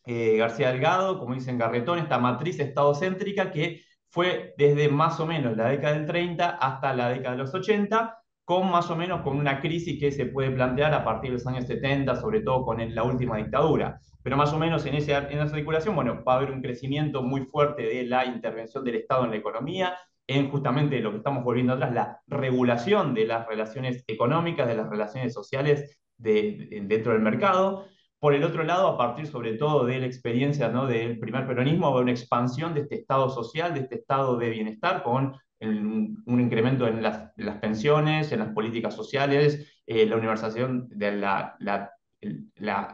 García Delgado, como dicen Garretón, esta matriz estadocéntrica que fue desde más o menos la década del 30 hasta la década de los 80, con más o menos con una crisis que se puede plantear a partir de los años 70, sobre todo con la última dictadura. Pero más o menos en esa articulación, bueno, va a haber un crecimiento muy fuerte de la intervención del Estado en la economía, en justamente lo que estamos volviendo atrás, la regulación de las relaciones económicas, de las relaciones sociales dentro del mercado. Por el otro lado, a partir sobre todo de la experiencia, ¿no?, del primer peronismo, va a haber una expansión de este estado social, de este estado de bienestar, con un incremento en las pensiones, en las políticas sociales, la universalización de la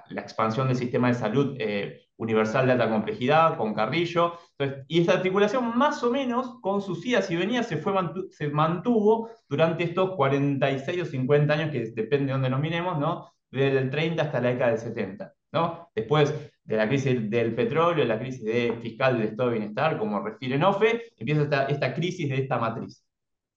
expansión del sistema de salud universal de alta complejidad, con Carrillo. Entonces, y esta articulación, más o menos, con sus idas y venidas, se mantuvo durante estos 46 o 50 años, que depende de dónde nos miremos, ¿no?, desde el 30 hasta la década del 70, ¿no? Después de la crisis del petróleo, la crisis fiscal del estado de bienestar, como refiere Nofe, empieza esta crisis de esta matriz.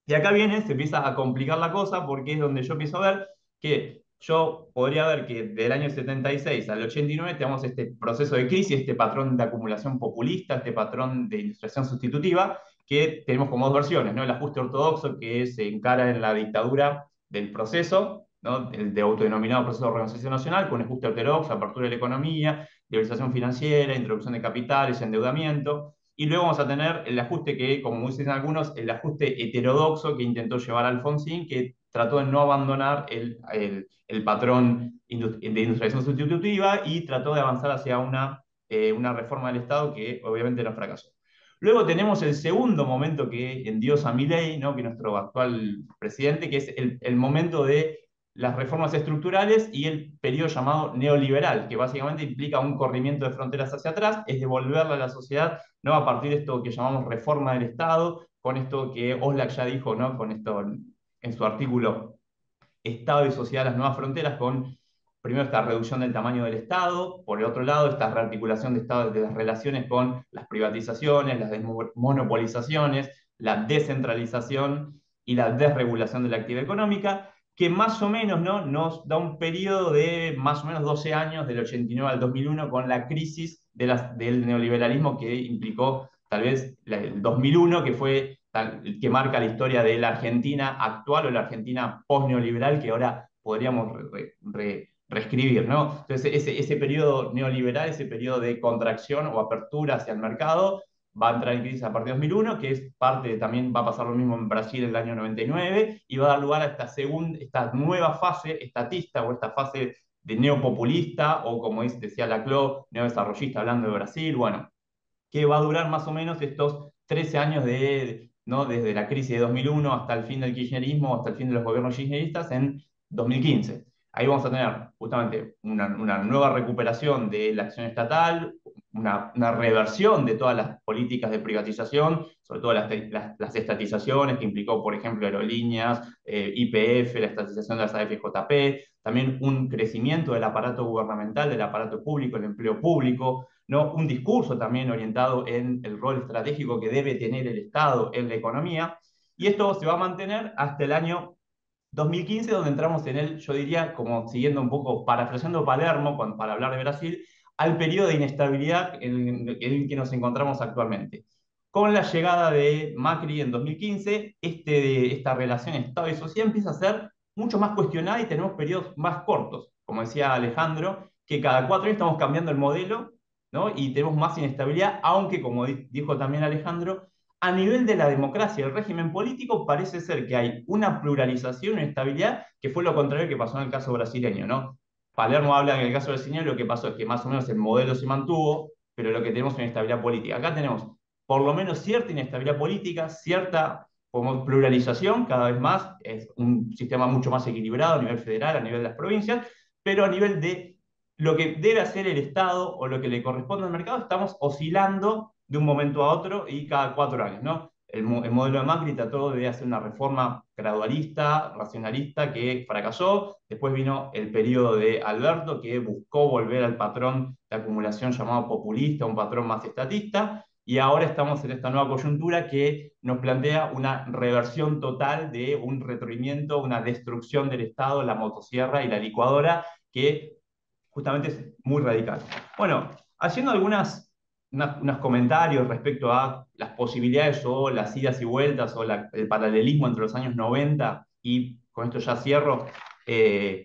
Y acá se empieza a complicar la cosa, porque es donde yo empiezo a ver que yo podría ver que del año 76 al 89 tenemos este proceso de crisis, este patrón de acumulación populista, este patrón de industrialización sustitutiva, que tenemos como dos versiones, ¿no? El ajuste ortodoxo, que se encara en la dictadura del proceso, ¿no?, el de autodenominado proceso de organización nacional, con ajuste ortodoxo, apertura de la economía, liberalización financiera, introducción de capitales, endeudamiento. y luego vamos a tener el ajuste que, como dicen algunos, el ajuste heterodoxo que intentó llevar Alfonsín, que trató de no abandonar el patrón de industrialización sustitutiva y trató de avanzar hacia una reforma del Estado que obviamente no fracasó. Luego tenemos el segundo momento que endiosa Milei, ¿no? Que nuestro actual presidente, que es el momento de las reformas estructurales y el periodo llamado neoliberal, que básicamente implica un corrimiento de fronteras hacia atrás, es devolverle a la sociedad, ¿no? A partir de esto que llamamos reforma del Estado, con esto que Oslak ya dijo, ¿no? Con esto en su artículo Estado y sociedad, las nuevas fronteras, con primero esta reducción del tamaño del Estado, por el otro lado esta rearticulación de, Estado, de las relaciones con las privatizaciones, las desmonopolizaciones, la descentralización y la desregulación de la actividad económica, que más o menos, ¿no? Nos da un periodo de más o menos 12 años, del 89 al 2001, con la crisis del neoliberalismo que implicó tal vez el 2001, que fue que marca la historia de la Argentina actual o la Argentina post-neoliberal, que ahora podríamos reescribir, ¿no? Entonces, ese periodo neoliberal, ese periodo de contracción o apertura hacia el mercado, va a entrar en crisis a partir de 2001, que es parte, también va a pasar lo mismo en Brasil en el año 99, y va a dar lugar a esta nueva fase estatista o esta fase de neopopulista, o como decía Laclau, neodesarrollista, hablando de Brasil, bueno, que va a durar más o menos estos 13 años ¿no? Desde la crisis de 2001 hasta el fin del kirchnerismo, hasta el fin de los gobiernos kirchneristas en 2015. Ahí vamos a tener justamente una nueva recuperación de la acción estatal, una reversión de todas las políticas de privatización, sobre todo las estatizaciones que implicó, por ejemplo, aerolíneas, YPF, la estatización de las AFJP, también un crecimiento del aparato gubernamental, del aparato público, el empleo público, ¿no? Un discurso también orientado en el rol estratégico que debe tener el Estado en la economía, y esto se va a mantener hasta el año 2015, donde entramos en el, yo diría, como siguiendo un poco, parafraseando Palermo, para hablar de Brasil, al periodo de inestabilidad en el que nos encontramos actualmente. Con la llegada de Macri en 2015, esta relación Estado y sociedad empieza a ser mucho más cuestionada y tenemos periodos más cortos. Como decía Alejandro, que cada 4 años estamos cambiando el modelo, ¿no? Y tenemos más inestabilidad, aunque, como dijo también Alejandro, a nivel de la democracia, el régimen político, parece ser que hay una pluralización, una estabilidad, que fue lo contrario que pasó en el caso brasileño, ¿no? Palermo habla en el caso brasileño, lo que pasó es que más o menos el modelo se mantuvo, pero lo que tenemos es una inestabilidad política. Acá tenemos por lo menos cierta inestabilidad política, cierta como pluralización, cada vez más, es un sistema mucho más equilibrado a nivel federal, a nivel de las provincias, pero a nivel de lo que debe hacer el Estado o lo que le corresponde al mercado, estamos oscilando de un momento a otro y cada 4 años, ¿no? El modelo de Macri trató de hacer una reforma gradualista, racionalista, que fracasó. Después vino el periodo de Alberto, que buscó volver al patrón de acumulación llamado populista, un patrón más estatista. Y ahora estamos en esta nueva coyuntura que nos plantea una reversión total de un retroimiento, una destrucción del Estado, la motosierra y la licuadora, que justamente es muy radical. Bueno, haciendo unos comentarios respecto a las posibilidades o las idas y vueltas o el paralelismo entre los años 90 y con esto ya cierro,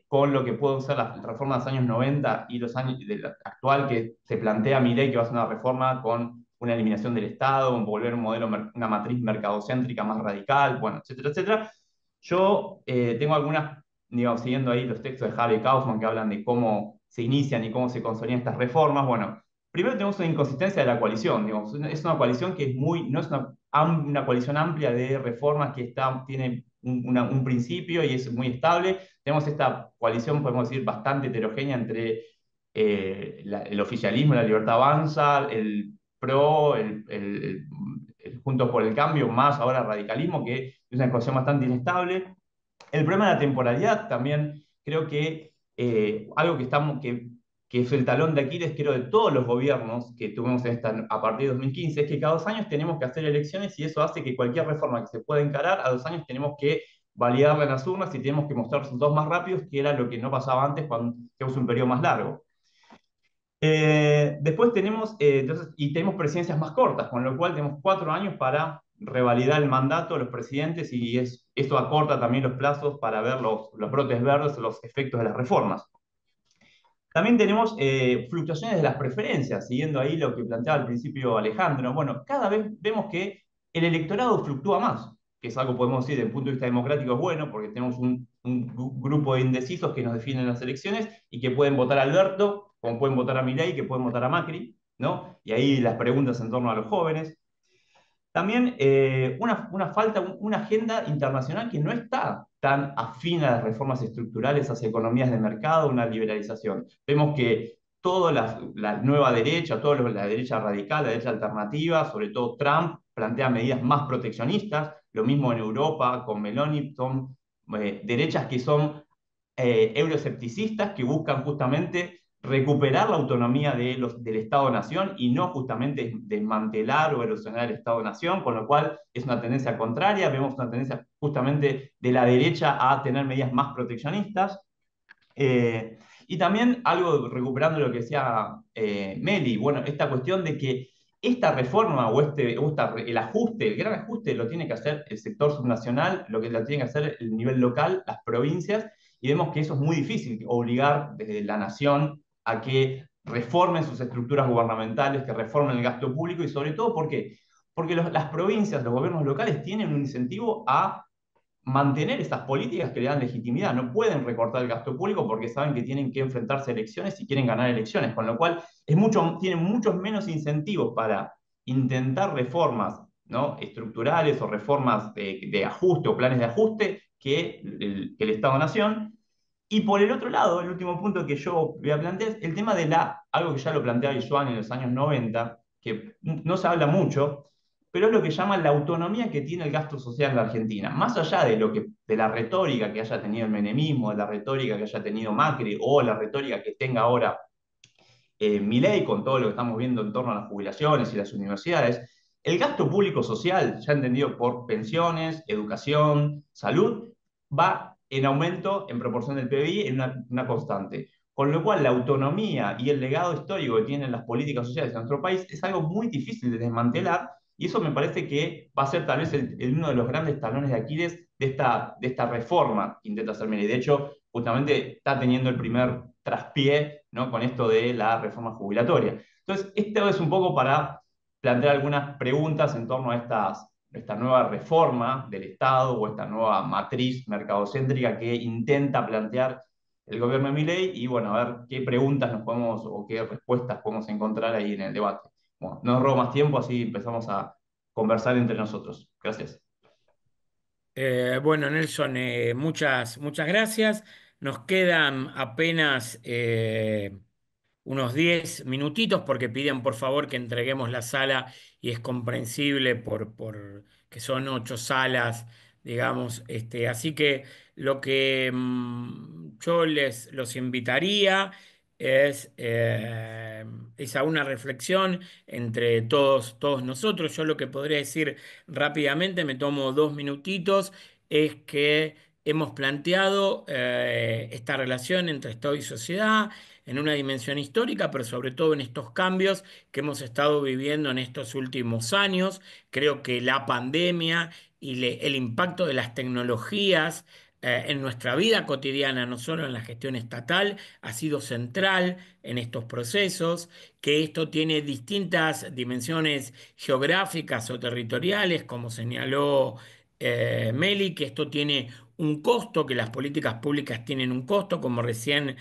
con lo que pueden ser las reformas de los años 90 y los años actual que se plantea Milei, que va a ser una reforma con una eliminación del Estado, volver un modelo, una matriz mercadocéntrica más radical, bueno, etcétera, etcétera. Yo tengo algunas, digamos, siguiendo ahí los textos de Harry Kaufman que hablan de cómo se inician y cómo se consolidan estas reformas. Bueno, primero tenemos una inconsistencia de la coalición, digamos. Es una coalición que no es una coalición amplia de reformas que tiene un principio y es muy estable. Tenemos esta coalición, podemos decir, bastante heterogénea entre el oficialismo, la Libertad Avanza, el PRO, el Juntos por el Cambio, más ahora radicalismo, que es una coalición bastante inestable. El problema de la temporalidad también, creo que algo que es el talón de Aquiles, creo, de todos los gobiernos que tuvimos a partir de 2015, es que cada 2 años tenemos que hacer elecciones y eso hace que cualquier reforma que se pueda encarar, a 2 años tenemos que validarla en las urnas y tenemos que mostrar resultados más rápidos, que era lo que no pasaba antes cuando teníamos un periodo más largo. Después tenemos, y tenemos presidencias más cortas, con lo cual tenemos 4 años para revalidar el mandato de los presidentes y esto acorta también los plazos para ver los brotes verdes o los efectos de las reformas. También tenemos fluctuaciones de las preferencias, siguiendo ahí lo que planteaba al principio Alejandro. Bueno, cada vez vemos que el electorado fluctúa más, que es algo, podemos decir, desde el punto de vista democrático es bueno, porque tenemos un grupo de indecisos que nos definen las elecciones y que pueden votar a Alberto, como pueden votar a Milei, que pueden votar a Macri, ¿no? Y ahí las preguntas en torno a los jóvenes. También una falta, una agenda internacional que no está tan afín a las reformas estructurales hacia economías de mercado, una liberalización. Vemos que toda la nueva derecha, toda la derecha radical, la derecha alternativa, sobre todo Trump, plantea medidas más proteccionistas, lo mismo en Europa con Meloni, son derechas que son euroescepticistas que buscan justamente recuperar la autonomía del Estado-Nación y no justamente desmantelar o erosionar el Estado-Nación, con lo cual es una tendencia contraria, vemos una tendencia justamente de la derecha a tener medidas más proteccionistas. Y también algo recuperando lo que decía Meli, bueno, esta cuestión de que esta reforma el ajuste, el gran ajuste lo tiene que hacer el sector subnacional, lo que lo tiene que hacer el nivel local, las provincias, y vemos que eso es muy difícil, obligar desde la nación a que reformen sus estructuras gubernamentales, que reformen el gasto público y sobre todo, ¿por qué? Porque las provincias, los gobiernos locales tienen un incentivo a mantener esas políticas que le dan legitimidad. No pueden recortar el gasto público porque saben que tienen que enfrentarse a elecciones y quieren ganar elecciones, con lo cual tienen muchos menos incentivos para intentar reformas, ¿no?, estructurales o reformas de ajuste o planes de ajuste que el Estado-Nación. Y por el otro lado, el último punto que yo voy a plantear es el tema de algo que ya lo planteaba Joan en los años 90, que no se habla mucho, pero es lo que llama la autonomía que tiene el gasto social en la Argentina. Más allá de la retórica que haya tenido el menemismo, de la retórica que haya tenido Macri, o la retórica que tenga ahora Milei, con todo lo que estamos viendo en torno a las jubilaciones y las universidades, el gasto público social, ya entendido por pensiones, educación, salud, va en aumento en proporción del PBI en una constante. Con lo cual, la autonomía y el legado histórico que tienen las políticas sociales de nuestro país es algo muy difícil de desmantelar, y eso me parece que va a ser tal vez uno de los grandes talones de Aquiles de esta reforma que intenta hacer Milei. De hecho, justamente está teniendo el primer traspié, ¿no?, con esto de la reforma jubilatoria. Entonces, esto es un poco para plantear algunas preguntas en torno a esta nueva reforma del Estado o esta nueva matriz mercadocéntrica que intenta plantear el gobierno de Milei, y bueno, a ver qué preguntas nos podemos o qué respuestas podemos encontrar ahí en el debate. Bueno, no robo más tiempo, así empezamos a conversar entre nosotros. Gracias. Bueno, Nelson, muchas gracias. Nos quedan apenas unos 10 minutitos porque piden por favor que entreguemos la sala y es comprensible por que son 8 salas, digamos. Así que lo que yo los invitaría es a una reflexión entre todos nosotros. Yo lo que podría decir rápidamente, me tomo 2 minutitos, es que hemos planteado esta relación entre Estado y sociedad en una dimensión histórica, pero sobre todo en estos cambios que hemos estado viviendo en estos últimos años. Creo que la pandemia y el impacto de las tecnologías en nuestra vida cotidiana, no solo en la gestión estatal, ha sido central en estos procesos, que esto tiene distintas dimensiones geográficas o territoriales, como señaló Meli, que esto tiene un costo, que las políticas públicas tienen un costo, como recién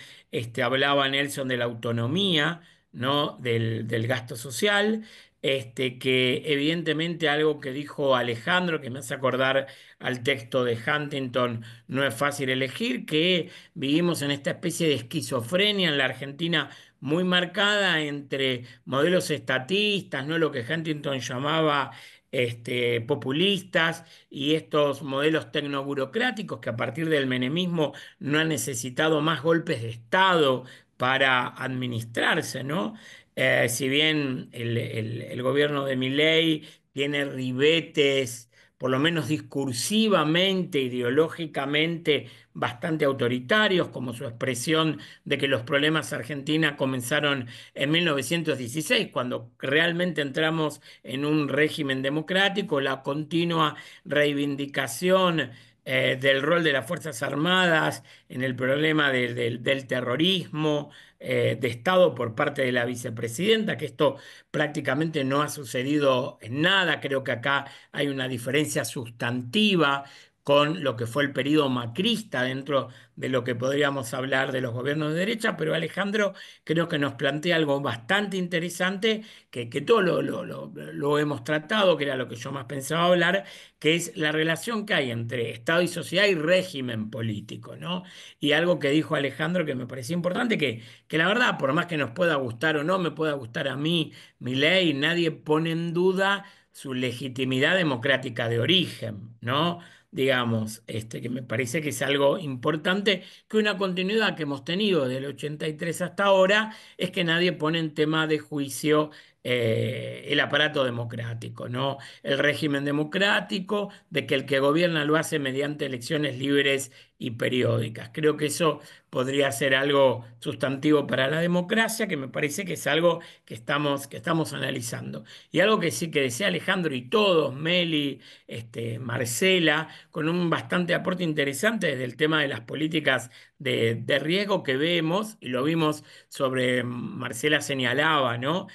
hablaba Nelson de la autonomía, ¿no?, del gasto social, que evidentemente algo que dijo Alejandro, que me hace acordar al texto de Huntington, no es fácil elegir, que vivimos en esta especie de esquizofrenia en la Argentina muy marcada entre modelos estatistas, ¿no?, lo que Huntington llamaba populistas, y estos modelos tecnoburocráticos que a partir del menemismo no han necesitado más golpes de Estado para administrarse, ¿no? Si bien el gobierno de Milei tiene ribetes, por lo menos discursivamente, ideológicamente, bastante autoritarios, como su expresión de que los problemas de Argentina comenzaron en 1916, cuando realmente entramos en un régimen democrático, la continua reivindicación del rol de las Fuerzas Armadas en el problema del terrorismo de Estado por parte de la vicepresidenta, que esto prácticamente no ha sucedido en nada. Creo que acá hay una diferencia sustantiva con lo que fue el periodo macrista dentro de lo que podríamos hablar de los gobiernos de derecha, pero Alejandro creo que nos plantea algo bastante interesante, que todo lo hemos tratado, que era lo que yo más pensaba hablar, que es la relación que hay entre Estado y sociedad y régimen político, ¿no? Y algo que dijo Alejandro que me parecía importante, que la verdad, por más que nos pueda gustar o no me pueda gustar a mí, mi ley, nadie pone en duda su legitimidad democrática de origen, ¿no? Digamos, que me parece que es algo importante, que una continuidad que hemos tenido desde el 83 hasta ahora es que nadie pone en tema de juicio el aparato democrático, ¿no? El régimen democrático, de que el que gobierna lo hace mediante elecciones libres y periódicas. Creo que eso podría ser algo sustantivo para la democracia, que me parece que es algo que estamos analizando. Y algo que sí que decía Alejandro y todos, Meli, Marcela, con un bastante aporte interesante desde el tema de las políticas de riesgo que vemos, y lo vimos sobre, Marcela señalaba, ¿no?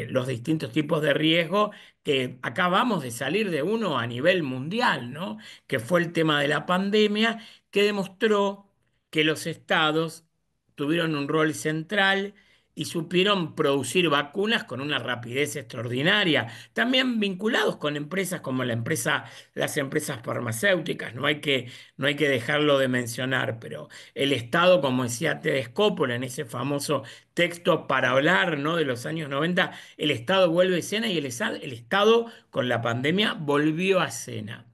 Los distintos tipos de riesgo, que acabamos de salir de uno a nivel mundial, ¿no? Que fue el tema de la pandemia, que demostró que los estados tuvieron un rol central y supieron producir vacunas con una rapidez extraordinaria, también vinculados con empresas como las empresas farmacéuticas, no hay que dejarlo de mencionar, pero el Estado, como decía Tedesco Coppola en ese famoso texto para hablar, ¿no? De los años 90, el Estado vuelve a escena y el Estado con la pandemia volvió a escena.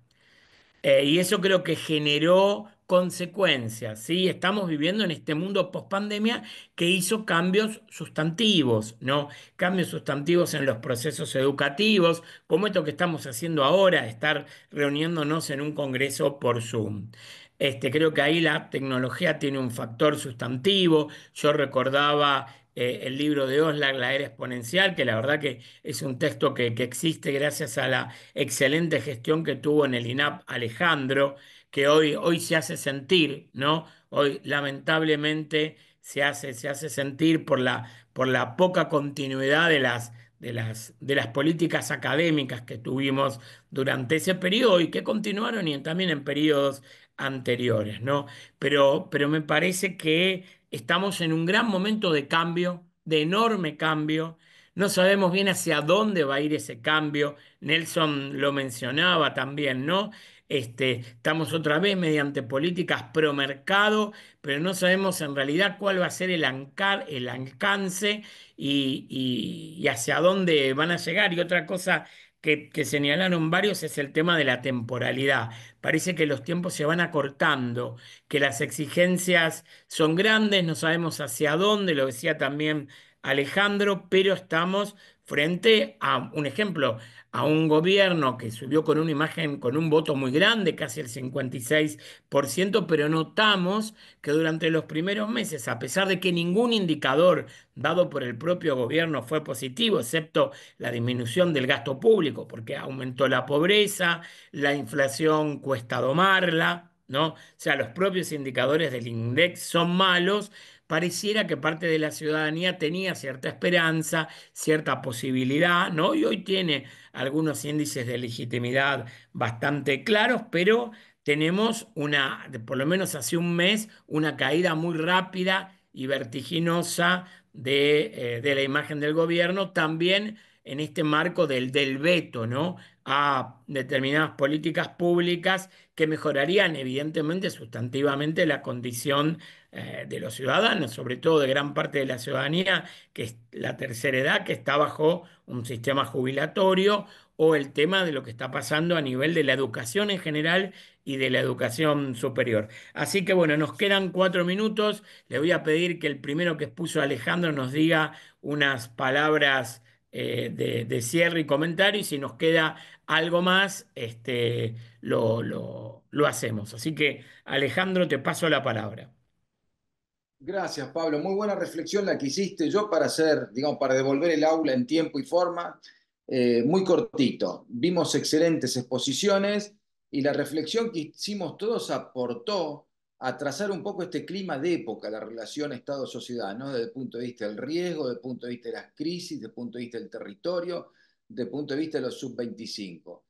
Y eso creo que generó consecuencias, ¿sí? Estamos viviendo en este mundo post-pandemia que hizo cambios sustantivos, ¿no? Cambios sustantivos en los procesos educativos, como esto que estamos haciendo ahora, estar reuniéndonos en un congreso por Zoom. Creo que ahí la tecnología tiene un factor sustantivo. Yo recordaba el libro de Osler, La Era Exponencial, que la verdad que es un texto que existe gracias a la excelente gestión que tuvo en el INAP Alejandro, que hoy se hace sentir, ¿no? Hoy lamentablemente se hace sentir por la poca continuidad de las políticas académicas que tuvimos durante ese periodo y que continuaron y también en periodos anteriores, ¿no? Pero me parece que estamos en un gran momento de cambio, de enorme cambio. No sabemos bien hacia dónde va a ir ese cambio. Nelson lo mencionaba también, ¿no? Estamos otra vez mediante políticas pro mercado, pero no sabemos en realidad cuál va a ser el alcance y hacia dónde van a llegar. Y otra cosa que señalaron varios es el tema de la temporalidad. Parece que los tiempos se van acortando, que las exigencias son grandes, no sabemos hacia dónde, lo decía también Alejandro, pero estamos frente a un ejemplo, a un gobierno que subió con una imagen, con un voto muy grande, casi el 56%, pero notamos que durante los primeros meses, a pesar de que ningún indicador dado por el propio gobierno fue positivo, excepto la disminución del gasto público, porque aumentó la pobreza, la inflación cuesta domarla, ¿no? O sea, los propios indicadores del INDEC son malos. Pareciera que parte de la ciudadanía tenía cierta esperanza, cierta posibilidad, ¿no? Y hoy tiene algunos índices de legitimidad bastante claros, pero tenemos por lo menos hace un mes, una caída muy rápida y vertiginosa de la imagen del gobierno, también en este marco del veto, ¿no? A determinadas políticas públicas que mejorarían evidentemente sustantivamente la condición de los ciudadanos, sobre todo de gran parte de la ciudadanía, que es la tercera edad, que está bajo un sistema jubilatorio, o el tema de lo que está pasando a nivel de la educación en general y de la educación superior. Así que bueno, nos quedan 4 minutos. Le voy a pedir que el primero que expuso Alejandro nos diga unas palabras de cierre y comentario, y si nos queda algo más, lo hacemos. Así que Alejandro, te paso la palabra. Gracias, Pablo. Muy buena reflexión la que hiciste. Yo para hacer, digamos, para devolver el aula en tiempo y forma, muy cortito. Vimos excelentes exposiciones Y la reflexión que hicimos todos aportó a trazar un poco este clima de época, la relación Estado-sociedad, ¿no? Desde el punto de vista del riesgo, desde el punto de vista de las crisis, desde el punto de vista del territorio, desde el punto de vista de los sub-25.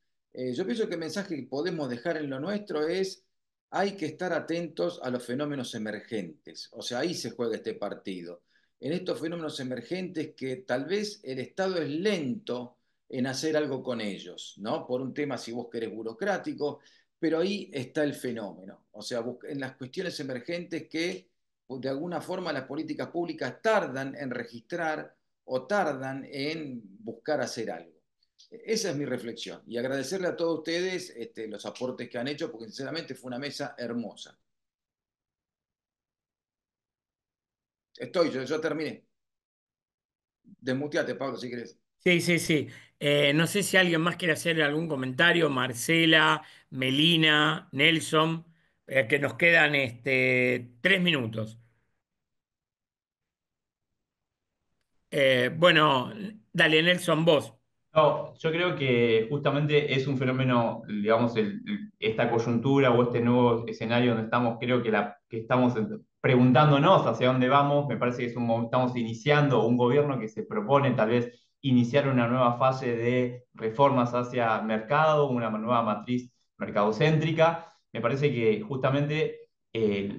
Yo pienso que el mensaje que podemos dejar en lo nuestro es: hay que estar atentos a los fenómenos emergentes. O sea, ahí se juega este partido. En estos fenómenos emergentes que tal vez el Estado es lento en hacer algo con ellos, ¿no? Por un tema, si vos querés, burocrático, pero ahí está el fenómeno. O sea, en las cuestiones emergentes que de alguna forma las políticas públicas tardan en registrar o tardan en buscar hacer algo. Esa es mi reflexión. Y agradecerle a todos ustedes los aportes que han hecho, porque sinceramente fue una mesa hermosa. Yo terminé. Desmuteate, Pablo, si querés. Sí, sí, sí. No sé si alguien más quiere hacer algún comentario, Marcela, Melina, Nelson, que nos quedan 3 minutos. Bueno, dale, Nelson, vos. No, yo creo que justamente es un fenómeno, digamos, esta coyuntura o este nuevo escenario donde estamos, creo que estamos preguntándonos hacia dónde vamos. Me parece que estamos iniciando un gobierno que se propone tal vez iniciar una nueva fase de reformas hacia mercado, una nueva matriz mercadocéntrica. Me parece que justamente el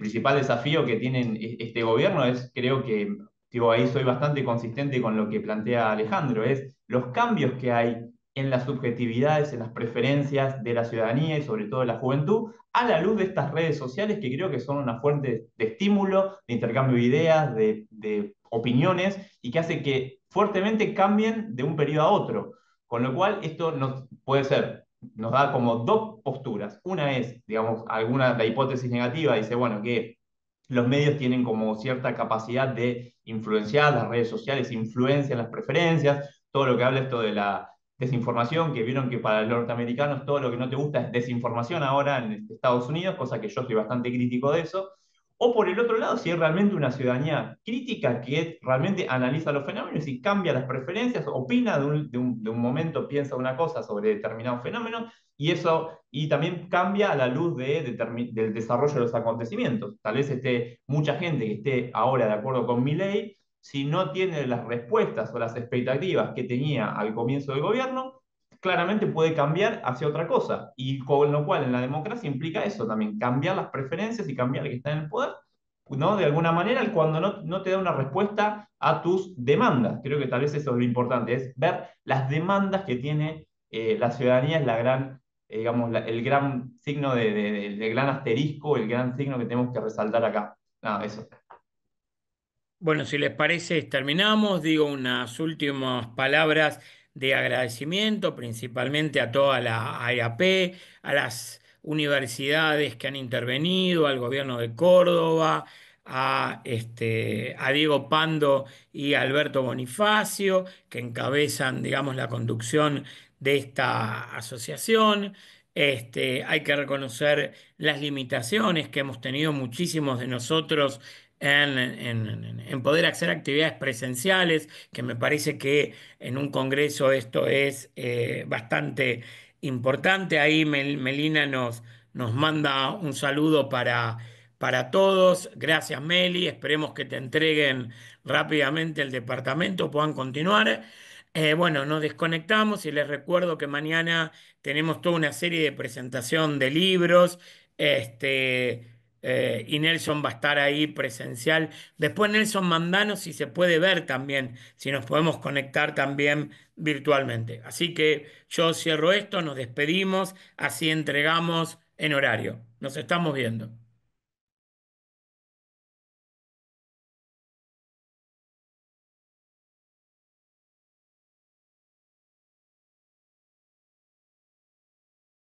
principal desafío que tiene este gobierno es, creo que digo, ahí soy bastante consistente con lo que plantea Alejandro, es los cambios que hay en las subjetividades, en las preferencias de la ciudadanía y sobre todo de la juventud, a la luz de estas redes sociales que creo que son una fuente de estímulo, de intercambio de ideas, de opiniones y que hace que fuertemente cambien de un periodo a otro. Con lo cual, esto puede ser, nos da como dos posturas. Una es, digamos, la hipótesis negativa, dice, bueno, que los medios tienen como cierta capacidad de influenciar, las redes sociales influencian las preferencias, todo lo que habla esto de la desinformación, que vieron que para los norteamericanos todo lo que no te gusta es desinformación ahora en Estados Unidos, cosa que yo estoy bastante crítico de eso. O por el otro lado, si es realmente una ciudadanía crítica que realmente analiza los fenómenos y cambia las preferencias, opina de un momento, piensa una cosa sobre determinado fenómeno, y también cambia a la luz del desarrollo de los acontecimientos. Tal vez esté mucha gente que esté ahora de acuerdo con mi ley, si no tiene las respuestas o las expectativas que tenía al comienzo del gobierno, claramente puede cambiar hacia otra cosa. Y con lo cual en la democracia implica eso también, cambiar las preferencias y cambiar el que está en el poder, ¿no? De alguna manera, cuando no te da una respuesta a tus demandas. Creo que tal vez eso es lo importante, es ver las demandas que tiene la ciudadanía, es la gran digamos, el gran signo el gran asterisco, el gran signo que tenemos que resaltar acá. Nada, eso. Bueno, si les parece, terminamos. Digo unas últimas palabras de agradecimiento, principalmente a toda la AIAP, a las universidades que han intervenido, al gobierno de Córdoba, a Diego Pando y a Alberto Bonifacio, que encabezan, digamos, la conducción de esta asociación. Hay que reconocer las limitaciones que hemos tenido muchísimos de nosotros en poder hacer actividades presenciales, que me parece que en un congreso esto es bastante importante. Ahí Melina nos manda un saludo para todos. Gracias, Meli. Esperemos que te entreguen rápidamente el departamento, puedan continuar. Bueno, nos desconectamos y les recuerdo que mañana tenemos toda una serie de presentación de libros. Y Nelson va a estar ahí presencial. Después Nelson, mandanos si se puede ver también, si nos podemos conectar también virtualmente. Así que yo cierro esto, nos despedimos, así entregamos en horario. Nos estamos viendo.